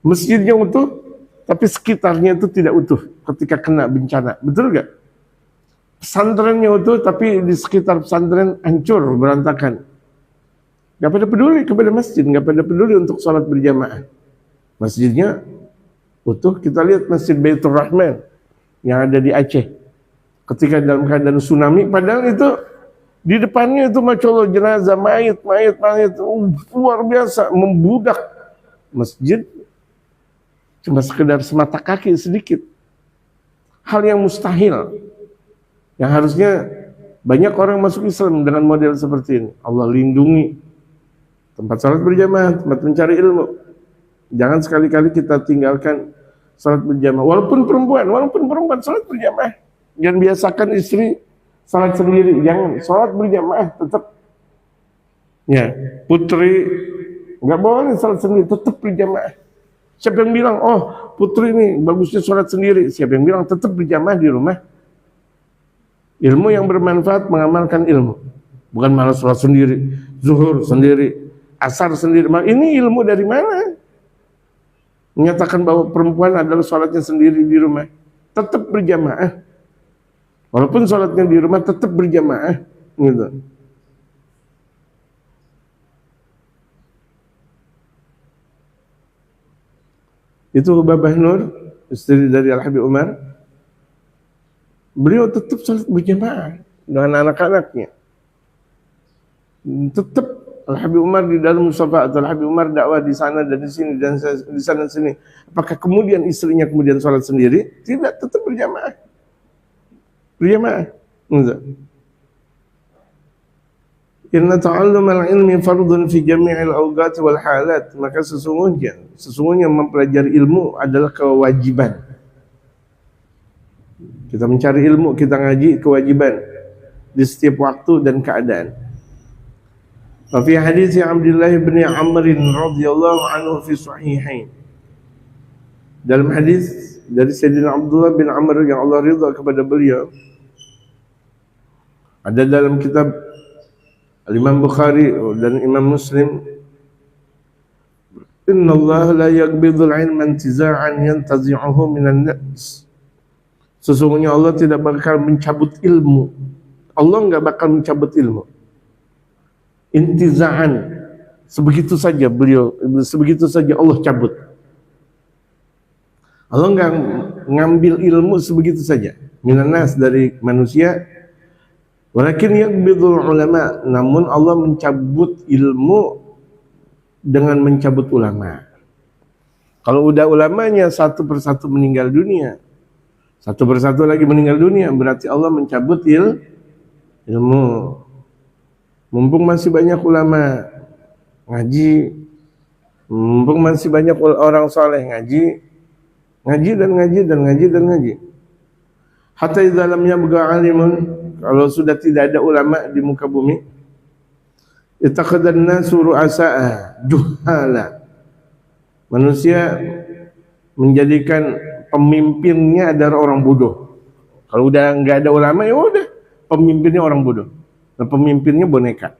Masjidnya utuh, tapi sekitarnya itu tidak utuh ketika kena bencana. Betul gak? Pesantrennya utuh, tapi di sekitar pesantren hancur, berantakan. Gak pada peduli kepada masjid, gak pada peduli untuk sholat berjamaah. Masjidnya utuh. Kita lihat Masjid Baitur Rahman yang ada di Aceh. Ketika dalam keadaan tsunami, padahal itu di depannya itu Masya Allah jenazah, mayat, luar biasa, membudak. Masjid cuma sekedar semata kaki sedikit. Hal yang mustahil. Yang harusnya banyak orang masuk Islam dengan model seperti ini. Allah lindungi tempat salat berjamaah, tempat mencari ilmu. Jangan sekali-kali kita tinggalkan salat berjamaah. Walaupun perempuan salat berjamaah. Jangan biasakan istri salat sendiri. Jangan, salat berjamaah tetap. Ya, putri nggak boleh salat sendiri, tetap berjamaah. Siapa yang bilang, oh putri ini bagusnya salat sendiri? Siapa yang bilang tetap berjamaah di rumah? Ilmu yang bermanfaat, mengamalkan ilmu. Bukan malah salat sendiri, zuhur sendiri, asar sendiri. Ini ilmu dari mana? Menyatakan bahwa perempuan adalah salatnya sendiri di rumah. Tetap berjamaah. Walaupun salatnya di rumah, tetap berjamaah. Gitu. Itu Babah Nur, istri dari Al-Habib Umar. Beliau tetap salat berjamaah dengan anak-anaknya. Tetap Al-Habib Umar di dalam Mustafa atau Al-Habib Umar dakwah di sana dan di sini dan di sana sini. Apakah kemudian istrinya kemudian salat sendiri? Tidak, tetap berjamaah. Berjamaah. Inna ta'allumal ilmi fardun fi jami'il awqat wal halat. Maka sesungguhnya mempelajari ilmu adalah kewajiban. Kita mencari ilmu, kita ngaji, kewajiban di setiap waktu dan keadaan. Wa fi hadits Abdullah bin Amr radhiyallahu anhu fi sahihain. Dalam hadis dari Sayyidina Abdullah bin Amr yang Allah ridha kepada beliau, ada dalam kitab Al-Imam Bukhari dan Imam Muslim, Inna Allah la yaqbidul ilma intiza'an yantazi'uhu minan nas. Sesungguhnya Allah tidak bakal mencabut ilmu. Allah enggak bakal mencabut ilmu. Intiza'an, sebegitu saja Allah cabut. Allah enggak ngambil ilmu sebegitu saja. Minan nas, dari manusia. Walakin yaqbidul ulama, namun Allah mencabut ilmu dengan mencabut ulama. Kalau udah ulamanya satu persatu meninggal dunia, satu persatu lagi meninggal dunia, berarti Allah mencabut ilmu. Mumpung masih banyak ulama ngaji, mumpung masih banyak orang soleh ngaji dan ngaji dan ngaji dan ngaji. Hatta idza lam yabqa alimun, kalau sudah tidak ada ulama di muka bumi, ittakhadhan nasu ru'asa'a juhala. Manusia menjadikan pemimpinnya adalah orang bodoh. Kalau udah nggak ada ulama, ya udah pemimpinnya orang bodoh. Nah, pemimpinnya boneka.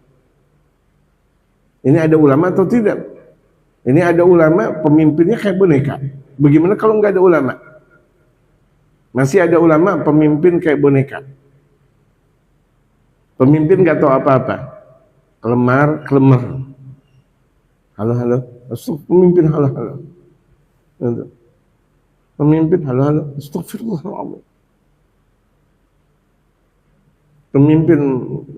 Ini ada ulama atau tidak? Ini ada ulama, pemimpinnya kayak boneka. Bagaimana kalau nggak ada ulama? Masih ada ulama, pemimpin kayak boneka. Pemimpin nggak tahu apa-apa. Kelemar. Halo. Pemimpin halo. Pemimpin halo. Astagfirullahaladzim. Pemimpin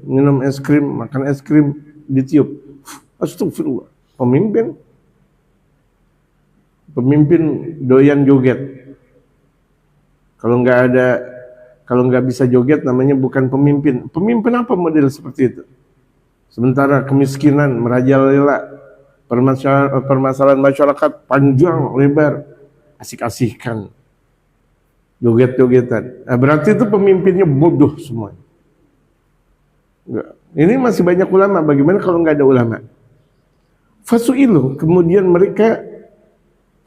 minum es krim, makan es krim, ditiup. Astagfirullah. Pemimpin doyan joget. Kalau nggak bisa joget namanya bukan pemimpin. Pemimpin apa model seperti itu? Sementara kemiskinan merajalela, permasalahan masyarakat panjang lebar, asik-asikan, joget-jogetan. Nah, berarti itu pemimpinnya bodoh semuanya. Enggak. Ini masih banyak ulama. Bagaimana kalau nggak ada ulama? Fasu'ilu, kemudian mereka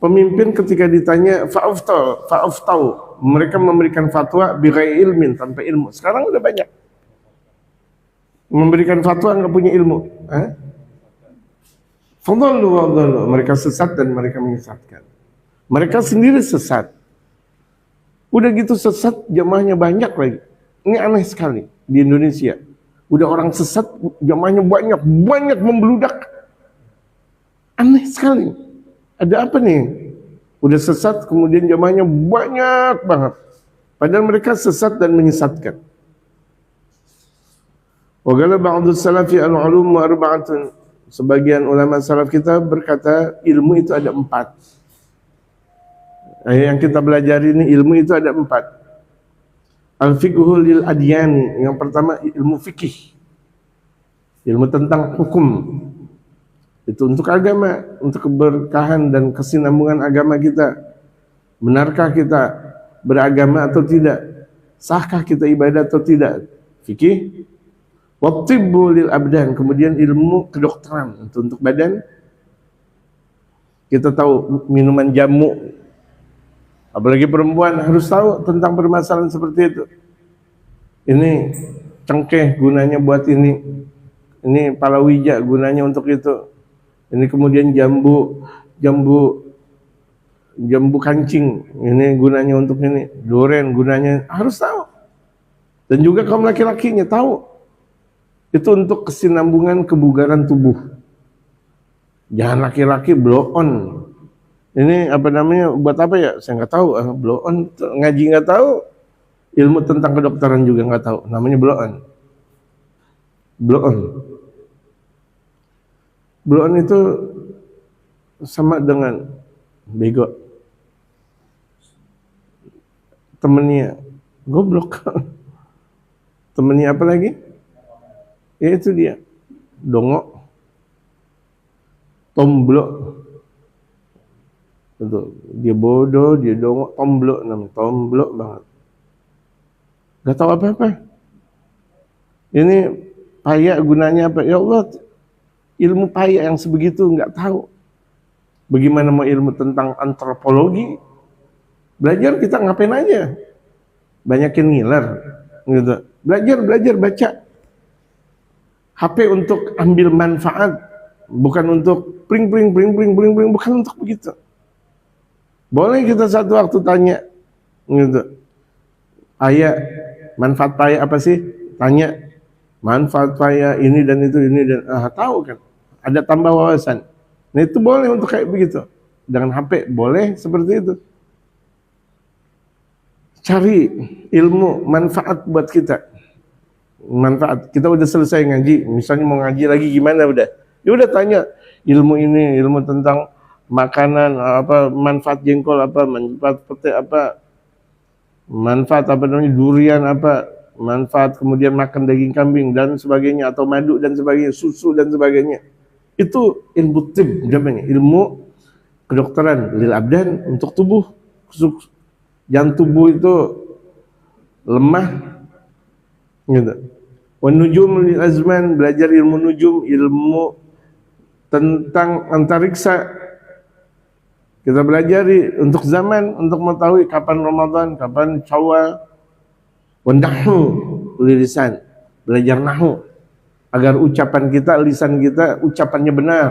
pemimpin ketika ditanya fa'aftau, mereka memberikan fatwa bighairi ilmin, tanpa ilmu. Sekarang udah banyak memberikan fatwa nggak punya ilmu. Fadhallu, mereka sesat dan mereka menyesatkan. Mereka sendiri sesat. Udah gitu sesat, jamaahnya banyak lagi. Ini aneh sekali di Indonesia. Udah orang sesat, jamaahnya banyak membludak. Aneh sekali. Ada apa nih? Udah sesat, kemudian jamaahnya banyak banget. Padahal mereka sesat dan menyesatkan. Wa qala ba'du salafi al-ulum arba'atun. Sebagian ulama salaf kita berkata ilmu itu ada 4. Yang kita belajar ini ilmu itu ada 4. Al-fiqhu lil adyani, yang pertama ilmu fikih. Ilmu tentang hukum. Itu untuk agama, untuk keberkahan dan kesinambungan agama kita. Benarkah kita beragama atau tidak? Sahkah kita ibadah atau tidak? Fikih. Wa tibbu lil abdan, kemudian ilmu kedokteran untuk badan. Kita tahu minuman jamu. Apalagi perempuan harus tahu tentang permasalahan seperti itu. Ini cengkeh gunanya buat ini. Ini palawija gunanya untuk itu. Ini kemudian jambu kancing. Ini gunanya untuk ini. Duren gunanya harus tahu. Dan juga kaum laki-lakinya tahu. Itu untuk kesinambungan kebugaran tubuh. Jangan laki-laki blow on. Ini apa namanya, buat apa ya? Saya nggak tahu. Blow on, ngaji nggak tahu, ilmu tentang kedokteran juga nggak tahu. Namanya blow on. Blow on. Blow on itu sama dengan bego. Temennya goblok. Temennya apa lagi? Ya itu dia. Dongok. Tomblok. Betul. Dia bodoh, dia dongok, tomblok namanya, tomblok banget. Gak tahu apa-apa. Ini payah gunanya apa? Ya Allah, ilmu payah yang sebegitu nggak tahu. Bagaimana mau ilmu tentang antropologi? Belajar kita ngapain aja? Banyakin ngiler, gitu. Belajar baca. HP untuk ambil manfaat, bukan untuk pring, bukan untuk begitu. Boleh kita satu waktu tanya, gitu. Ayah, manfaat payah apa sih? Tanya, manfaat payah ini dan itu, tahu kan? Ada tambah wawasan. Nah itu boleh untuk kayak begitu. Dengan HP, boleh seperti itu. Cari ilmu, manfaat buat kita. Manfaat, kita udah selesai ngaji. Misalnya mau ngaji lagi gimana udah. Ya udah tanya, ilmu ini, ilmu tentang makanan apa, manfaat jengkol apa, manfaat pete apa, manfaat apa namanya durian apa, manfaat, kemudian makan daging kambing dan sebagainya, atau madu dan sebagainya, susu dan sebagainya. Itu ilmu tib namanya, ilmu kedokteran lil abdan, untuk tubuh. Jangan tubuh itu lemah gitu. Wan nujum lil azman, belajar ilmu nujum, ilmu tentang antariksa. Kita belajar untuk zaman, untuk mengetahui kapan Ramadan, kapan Syawal. Wan nahwu lil lisan, belajar nahwu agar ucapan kita, lisan kita ucapannya benar.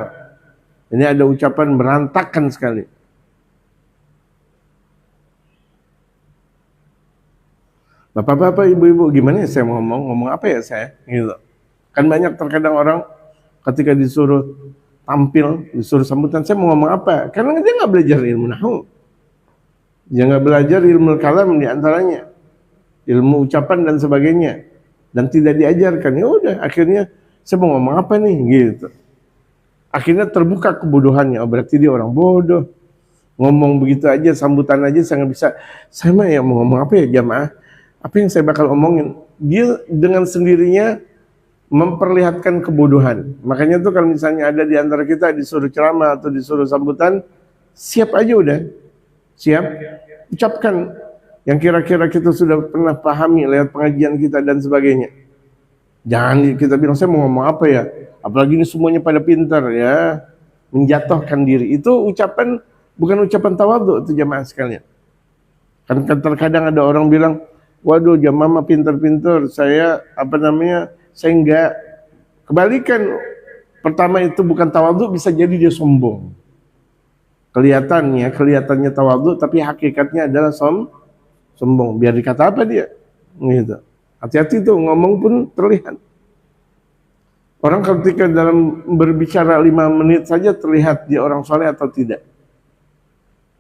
Ini ada ucapan berantakan sekali. Bapak-bapak, ibu-ibu, gimana ya saya mau ngomong apa ya saya? Gitu. Kan banyak terkadang orang ketika disuruh tampil, disuruh sambutan, saya mau ngomong apa? Karena dia nggak belajar ilmu nahwu, dia nggak belajar ilmu kalam diantaranya, ilmu ucapan dan sebagainya, dan tidak diajarkan. Ya udah, akhirnya saya mau ngomong apa nih? Gitu. Akhirnya terbuka kebodohannya. Oh, berarti dia orang bodoh. Ngomong begitu aja, sambutan aja saya nggak bisa. Saya mah ya mau ngomong apa ya jamaah? Apa yang saya bakal omongin? Dia dengan sendirinya memperlihatkan kebodohan. Makanya tuh kalau misalnya ada di antara kita disuruh ceramah atau disuruh sambutan, siap aja udah. Siap, ucapkan yang kira-kira kita sudah pernah pahami lewat pengajian kita dan sebagainya. Jangan kita bilang saya mau ngomong apa ya? Apalagi ini semuanya pada pintar ya. Menjatuhkan diri. Itu ucapan, bukan ucapan tawadhu itu jamaah sekalian. Kan terkadang ada orang bilang, waduh jamaah pintar-pintar, saya saya enggak. Kebalikan, pertama itu bukan tawadhu, bisa jadi dia sombong. Kelihatannya tawadhu, tapi hakikatnya adalah sombong. Biar dikata apa dia? Gitu. Hati-hati tuh, ngomong pun terlihat. Orang ketika dalam berbicara 5 menit saja terlihat dia orang soleh atau tidak.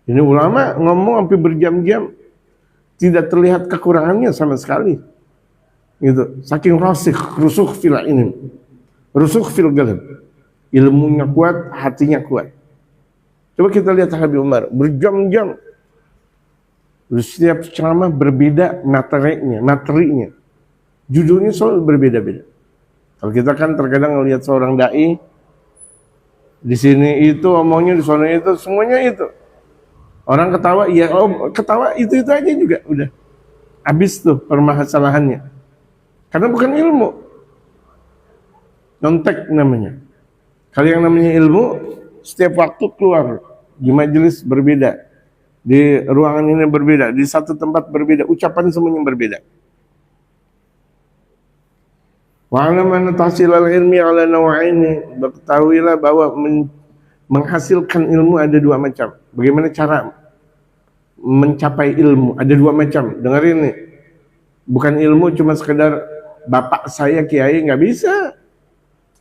Ini ulama ngomong sampai berjam-jam, tidak terlihat kekurangannya sama sekali. Gitu. Saking rusukh fil ilm, rusukh fil qalb. Ilmunya kuat, hatinya kuat. Coba kita lihat Habib Umar, berjam-jam. Setiap ceramah berbeda materinya. Judulnya selalu berbeda-beda. Kalau kita kan terkadang melihat seorang dai, di sini itu omongnya, di sana itu, semuanya itu. Orang ketawa, iya, ketawa itu aja juga, udah. Habis tuh permasalahannya. Karena bukan ilmu. Nyontek namanya. Kalau yang namanya ilmu, setiap waktu keluar. Di majelis berbeda. Di ruangan ini berbeda. Di satu tempat berbeda. Ucapan semuanya berbeda. Wa'alam anna tahsilal ilmi ala nawa'ini. Ketahuilah bahwa menghasilkan ilmu ada 2 macam. Bagaimana cara mencapai ilmu? Ada 2 macam. Dengerin nih. Bukan ilmu cuma sekedar bapak saya kiai, nggak bisa.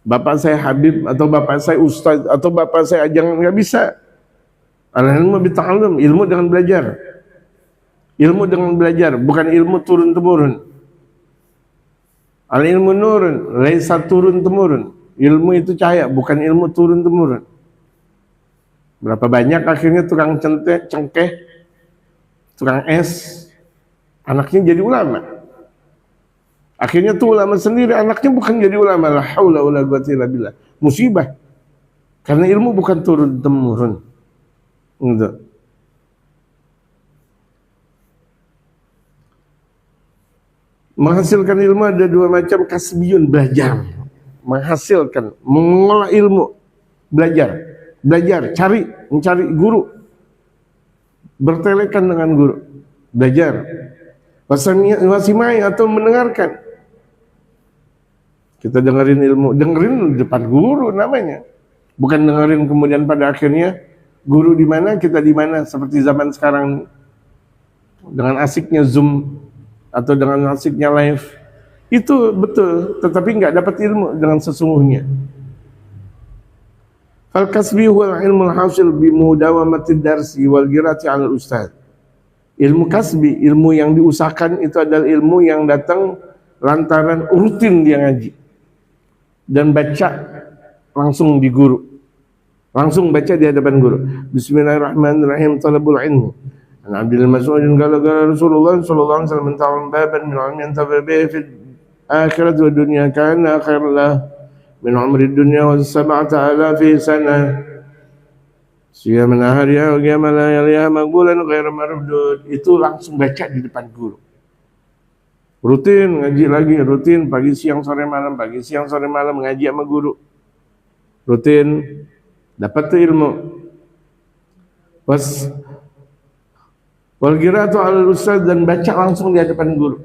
Bapak saya habib, atau bapak saya ustaz, atau bapak saya ajangan, nggak bisa. Al-ilmu bita'allum, ilmu dengan belajar. Ilmu dengan belajar, bukan ilmu turun-temurun. Al-ilmu nurun, laisa turun-temurun. Ilmu itu cahaya, bukan ilmu turun-temurun. Berapa banyak akhirnya tukang cengkeh, tukang es, anaknya jadi ulama. Akhirnya tuh ulama sendiri, anaknya bukan jadi ulama. La haula wala quwwata illa billah. Musibah. Karena ilmu bukan turun-temurun. Gitu. Menghasilkan ilmu ada 2 macam, kasbiyun, belajar. Menghasilkan, mengolah ilmu, belajar, mencari guru, bertelekan dengan guru, belajar. Wasimai atau mendengarkan. Kita dengerin ilmu, dengerin di depan guru namanya. Bukan dengerin kemudian pada akhirnya guru di mana, kita di mana, seperti zaman sekarang dengan asiknya Zoom atau dengan asiknya live. Itu betul, tetapi nggak dapat ilmu dengan sesungguhnya. Fal kasbi huwal ilmul hasil bi mudawamatil darsi wal girati 'alal ustaz. Ilmu kasbi, ilmu yang diusahakan itu adalah ilmu yang datang lantaran rutin dia ngaji dan baca langsung di guru, langsung baca di hadapan guru. Bismillahirrahmanirrahim, talabul ilmu. An Abdul Mas'ud qala qala Rasulullah sallallahu alaihi wasallam ta'am baban min 'ilmin yantafi bihi fil akhirati wad dunya kana khairan lahu min 'umri dunya wa 7,000 sanah siyaman hariha wa qiyamal layaliha maqbulan ghairu mardud. Itu langsung baca di depan guru. Rutin ngaji lagi, rutin pagi siang sore malam, pagi siang sore malam ngaji sama guru. Rutin dapat tuh ilmu. Wal qiraatu 'ala al-ustaz, dan baca langsung di hadapan guru.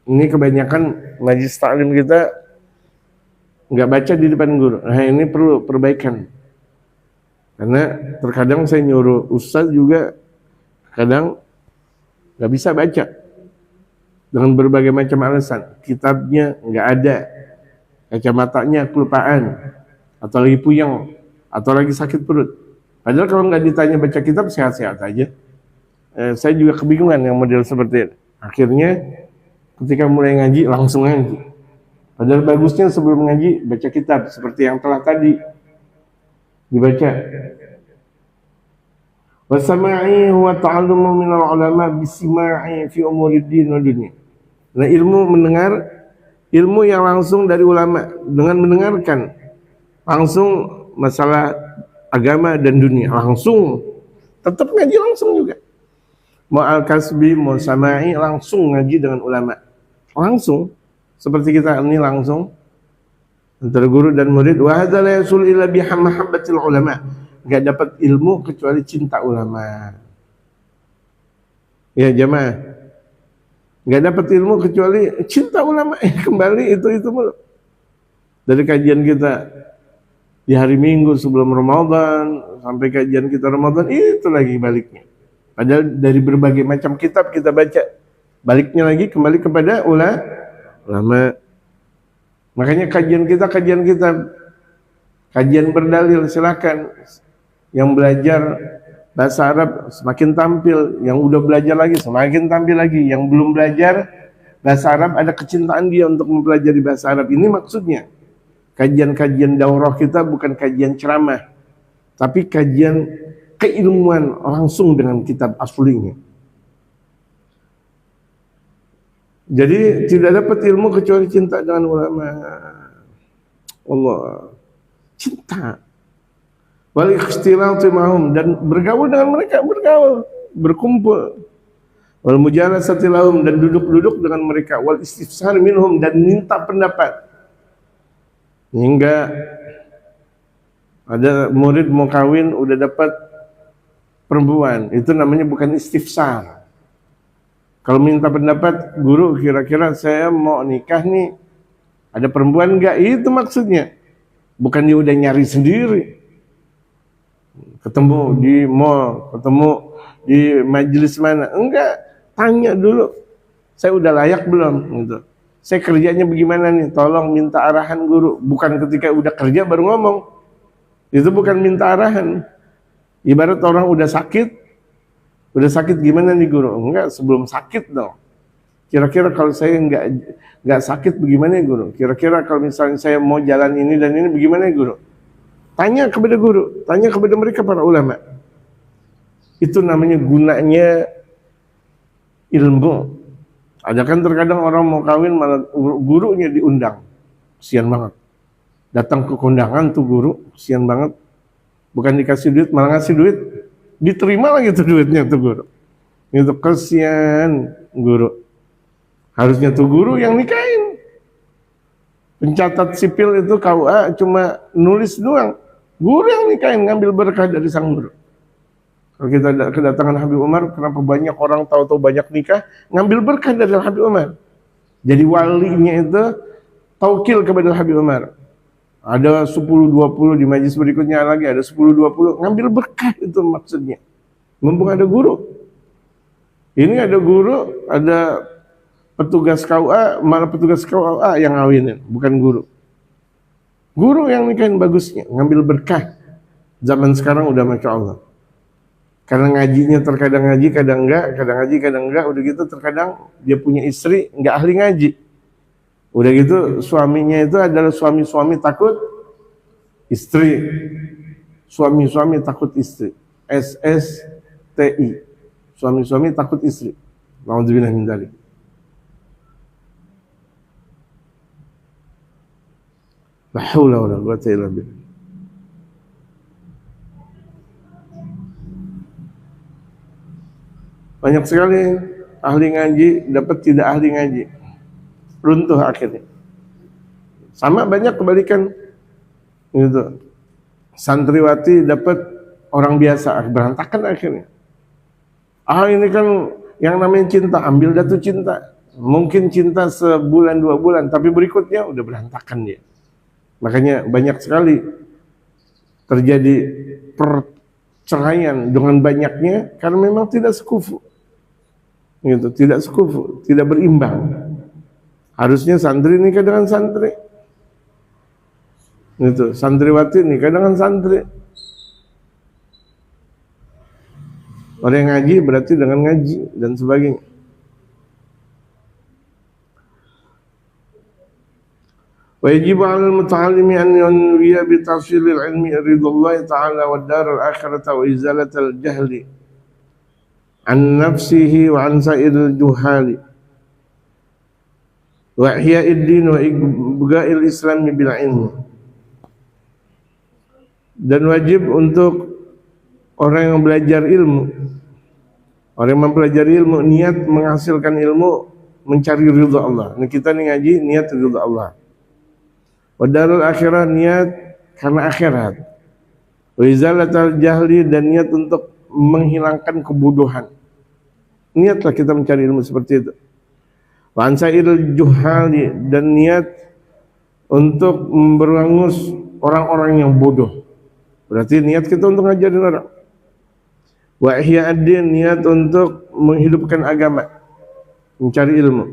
Ini kebanyakan majlis taklim kita nggak baca di depan guru. Nah, ini perlu perbaikan. Karena terkadang saya nyuruh ustaz juga kadang nggak bisa baca dengan berbagai macam alasan. Kitabnya nggak ada, kacamatanya kelupaan, atau lagi puyeng, atau lagi sakit perut. Padahal kalau nggak ditanya baca kitab sehat-sehat aja. Saya juga kebingungan yang model seperti itu. Akhirnya ketika mulai ngaji langsung ngaji. Padahal bagusnya sebelum ngaji baca kitab seperti yang telah tadi dibaca. Wasama'i huwa ta'allumu minal ulama bisima'i fi umuriddin wa dunya. Nah, ilmu mendengar, ilmu yang langsung dari ulama dengan mendengarkan langsung masalah agama dan dunia, langsung tetap ngaji langsung juga. Mau al-kasbi, mau sama'i, langsung ngaji dengan ulama. Langsung. Seperti kita ini langsung. Antara guru dan murid. Wa hadza la yasul illa bi mahabbatil ulama. Enggak dapat ilmu kecuali cinta ulama. Ya jemaah. Enggak dapat ilmu kecuali cinta ulama. Kembali itu mulu. Dari kajian kita di hari Minggu sebelum Ramadan sampai kajian kita Ramadan, itu lagi baliknya. Padahal dari berbagai macam kitab kita baca, baliknya lagi kembali kepada ulama. Makanya kajian berdalil, silakan. Yang belajar bahasa Arab semakin tampil, yang udah belajar lagi semakin tampil lagi, yang belum belajar bahasa Arab ada kecintaan dia untuk mempelajari bahasa Arab. Ini maksudnya. Kajian-kajian daurah kita bukan kajian ceramah, tapi kajian keilmuan langsung dengan kitab aslinya. Jadi tidak dapat ilmu kecuali cinta dengan ulama. Allah, cinta. Wal ikhtilatu ma'hum, dan bergaul dengan mereka, berkumpul. Wal mujalasati lahum, dan duduk-duduk dengan mereka. Wal istifsar minhum, dan minta pendapat. Hingga ada murid mau kawin udah dapat perempuan, itu namanya bukan istifsar. Kalau minta pendapat guru, kira-kira saya mau nikah nih, ada perempuan enggak? Itu maksudnya. Bukan dia udah nyari sendiri. Ketemu di mall, ketemu di majelis mana? Enggak, tanya dulu. Saya udah layak belum gitu. Saya kerjanya bagaimana nih? Tolong minta arahan guru. Bukan ketika udah kerja baru ngomong. Itu bukan minta arahan. Ibarat orang udah sakit gimana nih guru? Enggak, sebelum sakit dong. Kira-kira kalau saya enggak sakit bagaimana ya guru? Kira-kira kalau misalnya saya mau jalan ini dan ini bagaimana ya guru? Tanya kepada guru, tanya kepada mereka para ulama. Itu namanya gunanya ilmu. Ada kan terkadang orang mau kawin malah gurunya diundang. Kasian banget. Datang ke kondangan tuh guru, kasian banget. Bukan dikasih duit, malah ngasih duit. Diterima lagi tuh duitnya tuh guru. Itu kasian guru. Harusnya tuh guru yang nikahin. Pencatat sipil itu KUA cuma nulis doang. Guru yang nikahin, ngambil berkah dari sang guru. Kalau kita kedatangan Habib Umar, kenapa banyak orang tahu-tahu banyak nikah, ngambil berkah dari Habib Umar. Jadi walinya itu taukil kepada Habib Umar. Ada 10-20 di majlis berikutnya lagi, ada 10-20, ngambil berkah itu maksudnya. Mumpung ada guru. Ini ada guru, ada petugas KUA, malah petugas KUA yang ngawinin, bukan guru. Guru yang nikahin bagusnya, ngambil berkah. Zaman sekarang udah Masya Allah. Karena ngajinya terkadang ngaji, kadang enggak, kadang ngaji, kadang enggak. Udah gitu terkadang dia punya istri enggak ahli ngaji. Udah gitu suaminya itu adalah suami-suami takut istri. Suami-suami takut istri. SSTI. Suami-suami takut istri. Nauzubillah min dzalik. La haula wala quwwata illa billah. Banyak sekali ahli ngaji dapat tidak ahli ngaji. Runtuh akhirnya. Sama banyak kebalikan gitu. Santriwati dapat orang biasa, berantakan akhirnya. Ini kan yang namanya cinta, ambil dah tuh cinta. Mungkin cinta sebulan 2 bulan, tapi berikutnya udah berantakan dia. Makanya banyak sekali terjadi perceraian dengan banyaknya karena memang tidak sekufu. Gitu, tidak sekufu, tidak berimbang. Harusnya santri nikah dengan santri. Gitu, santriwati nikah dengan santri. Orang yang ngaji berarti dengan ngaji dan sebagainya. Wajib 'alal muta'allimi an yanwiya bi tahsilil ilmi ridwallahi ta'ala wad daral akhirata wa izalatal jahli an nafsihi wa an sa'iril juhali wa ihya'id din wa ibga'il islami bil ilmi. Dan wajib untuk orang yang belajar ilmu, orang yang mempelajari ilmu, niat menghasilkan ilmu, mencari ridha Allah. Ini kita nih ngaji, niat ridha Allah. Wadarul akhirah, niat karena akhirat. Wa izalatal jahli, dan niat untuk menghilangkan kebodohan. Niatlah kita mencari ilmu seperti itu. Wa ansairil juhali, dan niat untuk memberangus orang-orang yang bodoh. Berarti niat kita untuk ngajarin orang. Wa ihya'ad din, niat untuk menghidupkan agama, mencari ilmu.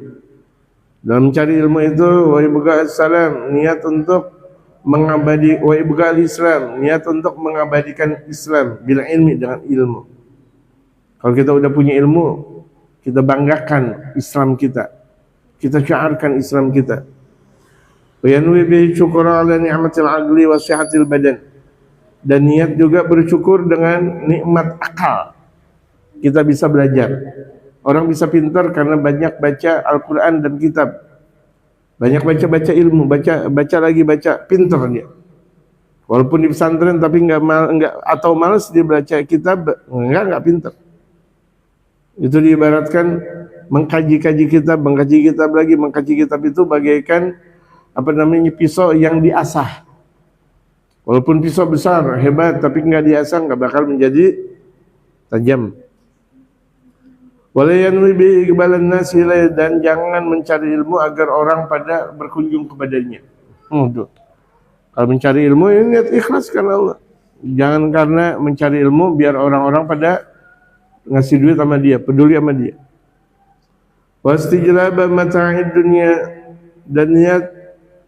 Dalam mencari ilmu itu wa ibgha'is salam, niat untuk mengabadi, wa ibgha'il Islam, niat untuk mengabadikan Islam bila ilmi, dengan ilmu. Kalau kita udah punya ilmu, kita banggakan Islam kita. Kita syiarkan Islam kita. Wa yanwi bihi syukra 'ala ni'matil 'aqli wa sihhatil badan. Dan niat juga bersyukur dengan nikmat akal. Kita bisa belajar. Orang bisa pintar karena banyak baca Al-Quran dan kitab. Banyak baca ilmu, baca lagi baca, pintar dia. Walaupun di pesantren tapi enggak atau malas dia baca kitab, enggak pintar. Itu diibaratkan mengkaji kitab lagi, mengkaji kitab itu bagaikan pisau yang diasah. Walaupun pisau besar, hebat, tapi enggak diasah, enggak bakal menjadi tajam. Wala yanwi bi iqbalan nas ilaihi, dan jangan mencari ilmu agar orang pada berkunjung kepadanya. Kalau mencari ilmu ini niat ikhlas karena Allah. Jangan karena mencari ilmu biar orang-orang pada ngasih duit sama dia, peduli sama dia. Wastijlaba mata'id dunya, dan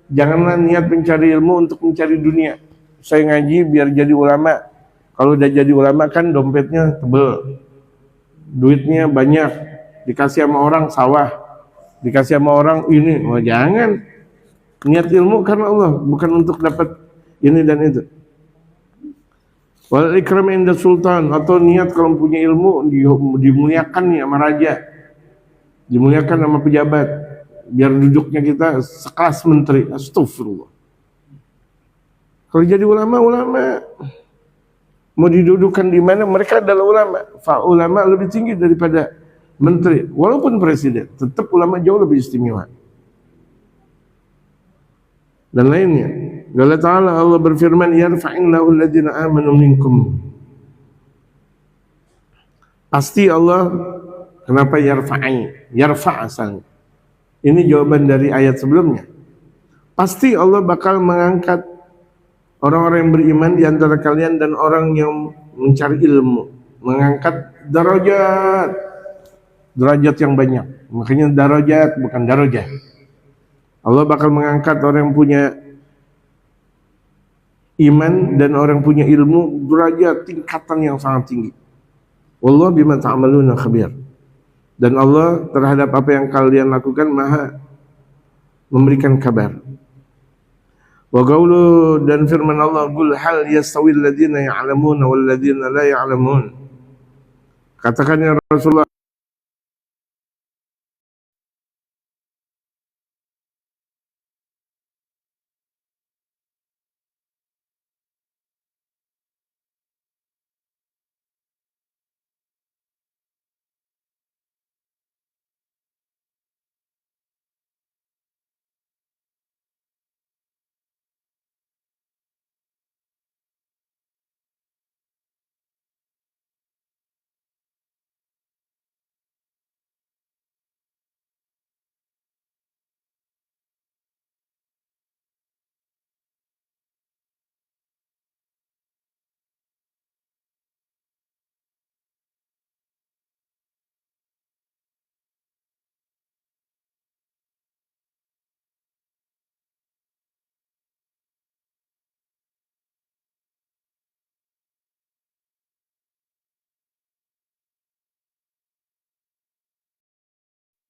janganlah niat mencari ilmu untuk mencari dunia. Saya ngaji biar jadi ulama. Kalau udah jadi ulama kan dompetnya tebel, duitnya banyak, dikasih sama orang sawah, dikasih sama orang ini. Jangan. Niat ilmu karena Allah, bukan untuk dapat ini dan itu. Wal ikram inda sultan, atau niat kalau punya ilmu dimuliakan nih sama raja, dimuliakan sama pejabat, biar duduknya kita sekelas menteri. Astagfirullah. Kalau jadi ulama mau didudukan di mana, mereka adalah ulama. Ulama lebih tinggi daripada menteri, walaupun presiden, tetap ulama jauh lebih istimewa. Dan lainnya. Allah Ta'ala, Allah berfirman, yarfa'illahu alladhina amanu minkum. Pasti Allah, kenapa yarfa' asalnya. Ini jawaban dari ayat sebelumnya. Pasti Allah bakal mengangkat orang-orang yang beriman di antara kalian dan orang yang mencari ilmu, mengangkat derajat yang banyak. Makanya darajat bukan darajah. Allah bakal mengangkat orang yang punya iman dan orang punya ilmu derajat tingkatan yang sangat tinggi. Wallahu bima ta'maluna khabir. Dan Allah terhadap apa yang kalian lakukan maha memberikan kabar. Wa qaulu, dan firman Allah, qul hal yastawil ladzina ya'lamuna wal ladzina la ya'lamun. Katakan ya Rasulullah,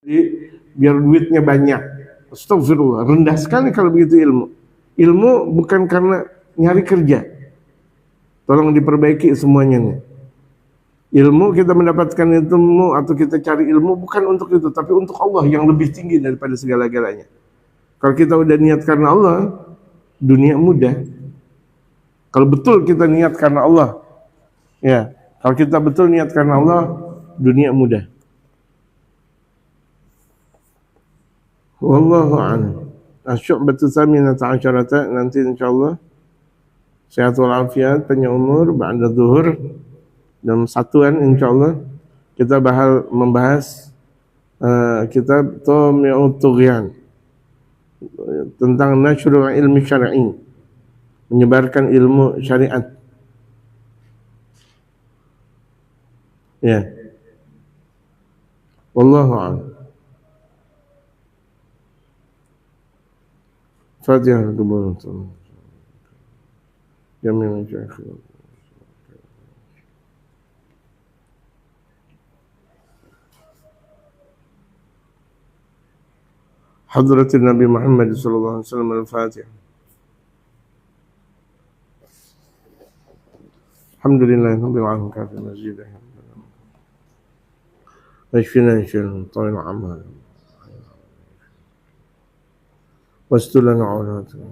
jadi biar duitnya banyak. Astagfirullah, rendah sekali kalau begitu ilmu. Ilmu bukan karena nyari kerja. Tolong diperbaiki semuanya nih. Ilmu, kita mendapatkan ilmu atau kita cari ilmu bukan untuk itu, tapi untuk Allah yang lebih tinggi daripada segala-galanya. Kalau kita udah niat karena Allah, dunia mudah. Kalau betul kita niat karena Allah, ya, kalau kita betul niat karena Allah, dunia mudah. Wallahu a'lam. Asy'ubatu tsaminata asyarata, nanti insyaallah sehat walafiat, panjang umur, ba'da zuhur, jam 1-an insyaallah kita membahas kitab Tumi'ut Tughyan tentang nashrul ilmi syar'i, menyebarkan ilmu syariat. Ya. Wallahu a'lam. Fatihah kepada jami'an syaikhina. حضرة النبي محمد صلى الله عليه وسلم. الفاتحة. الحمد لله رب العالمين كافي مزيد واشفنا ان شاء الله طويل العمل واستر لنا عوراتنا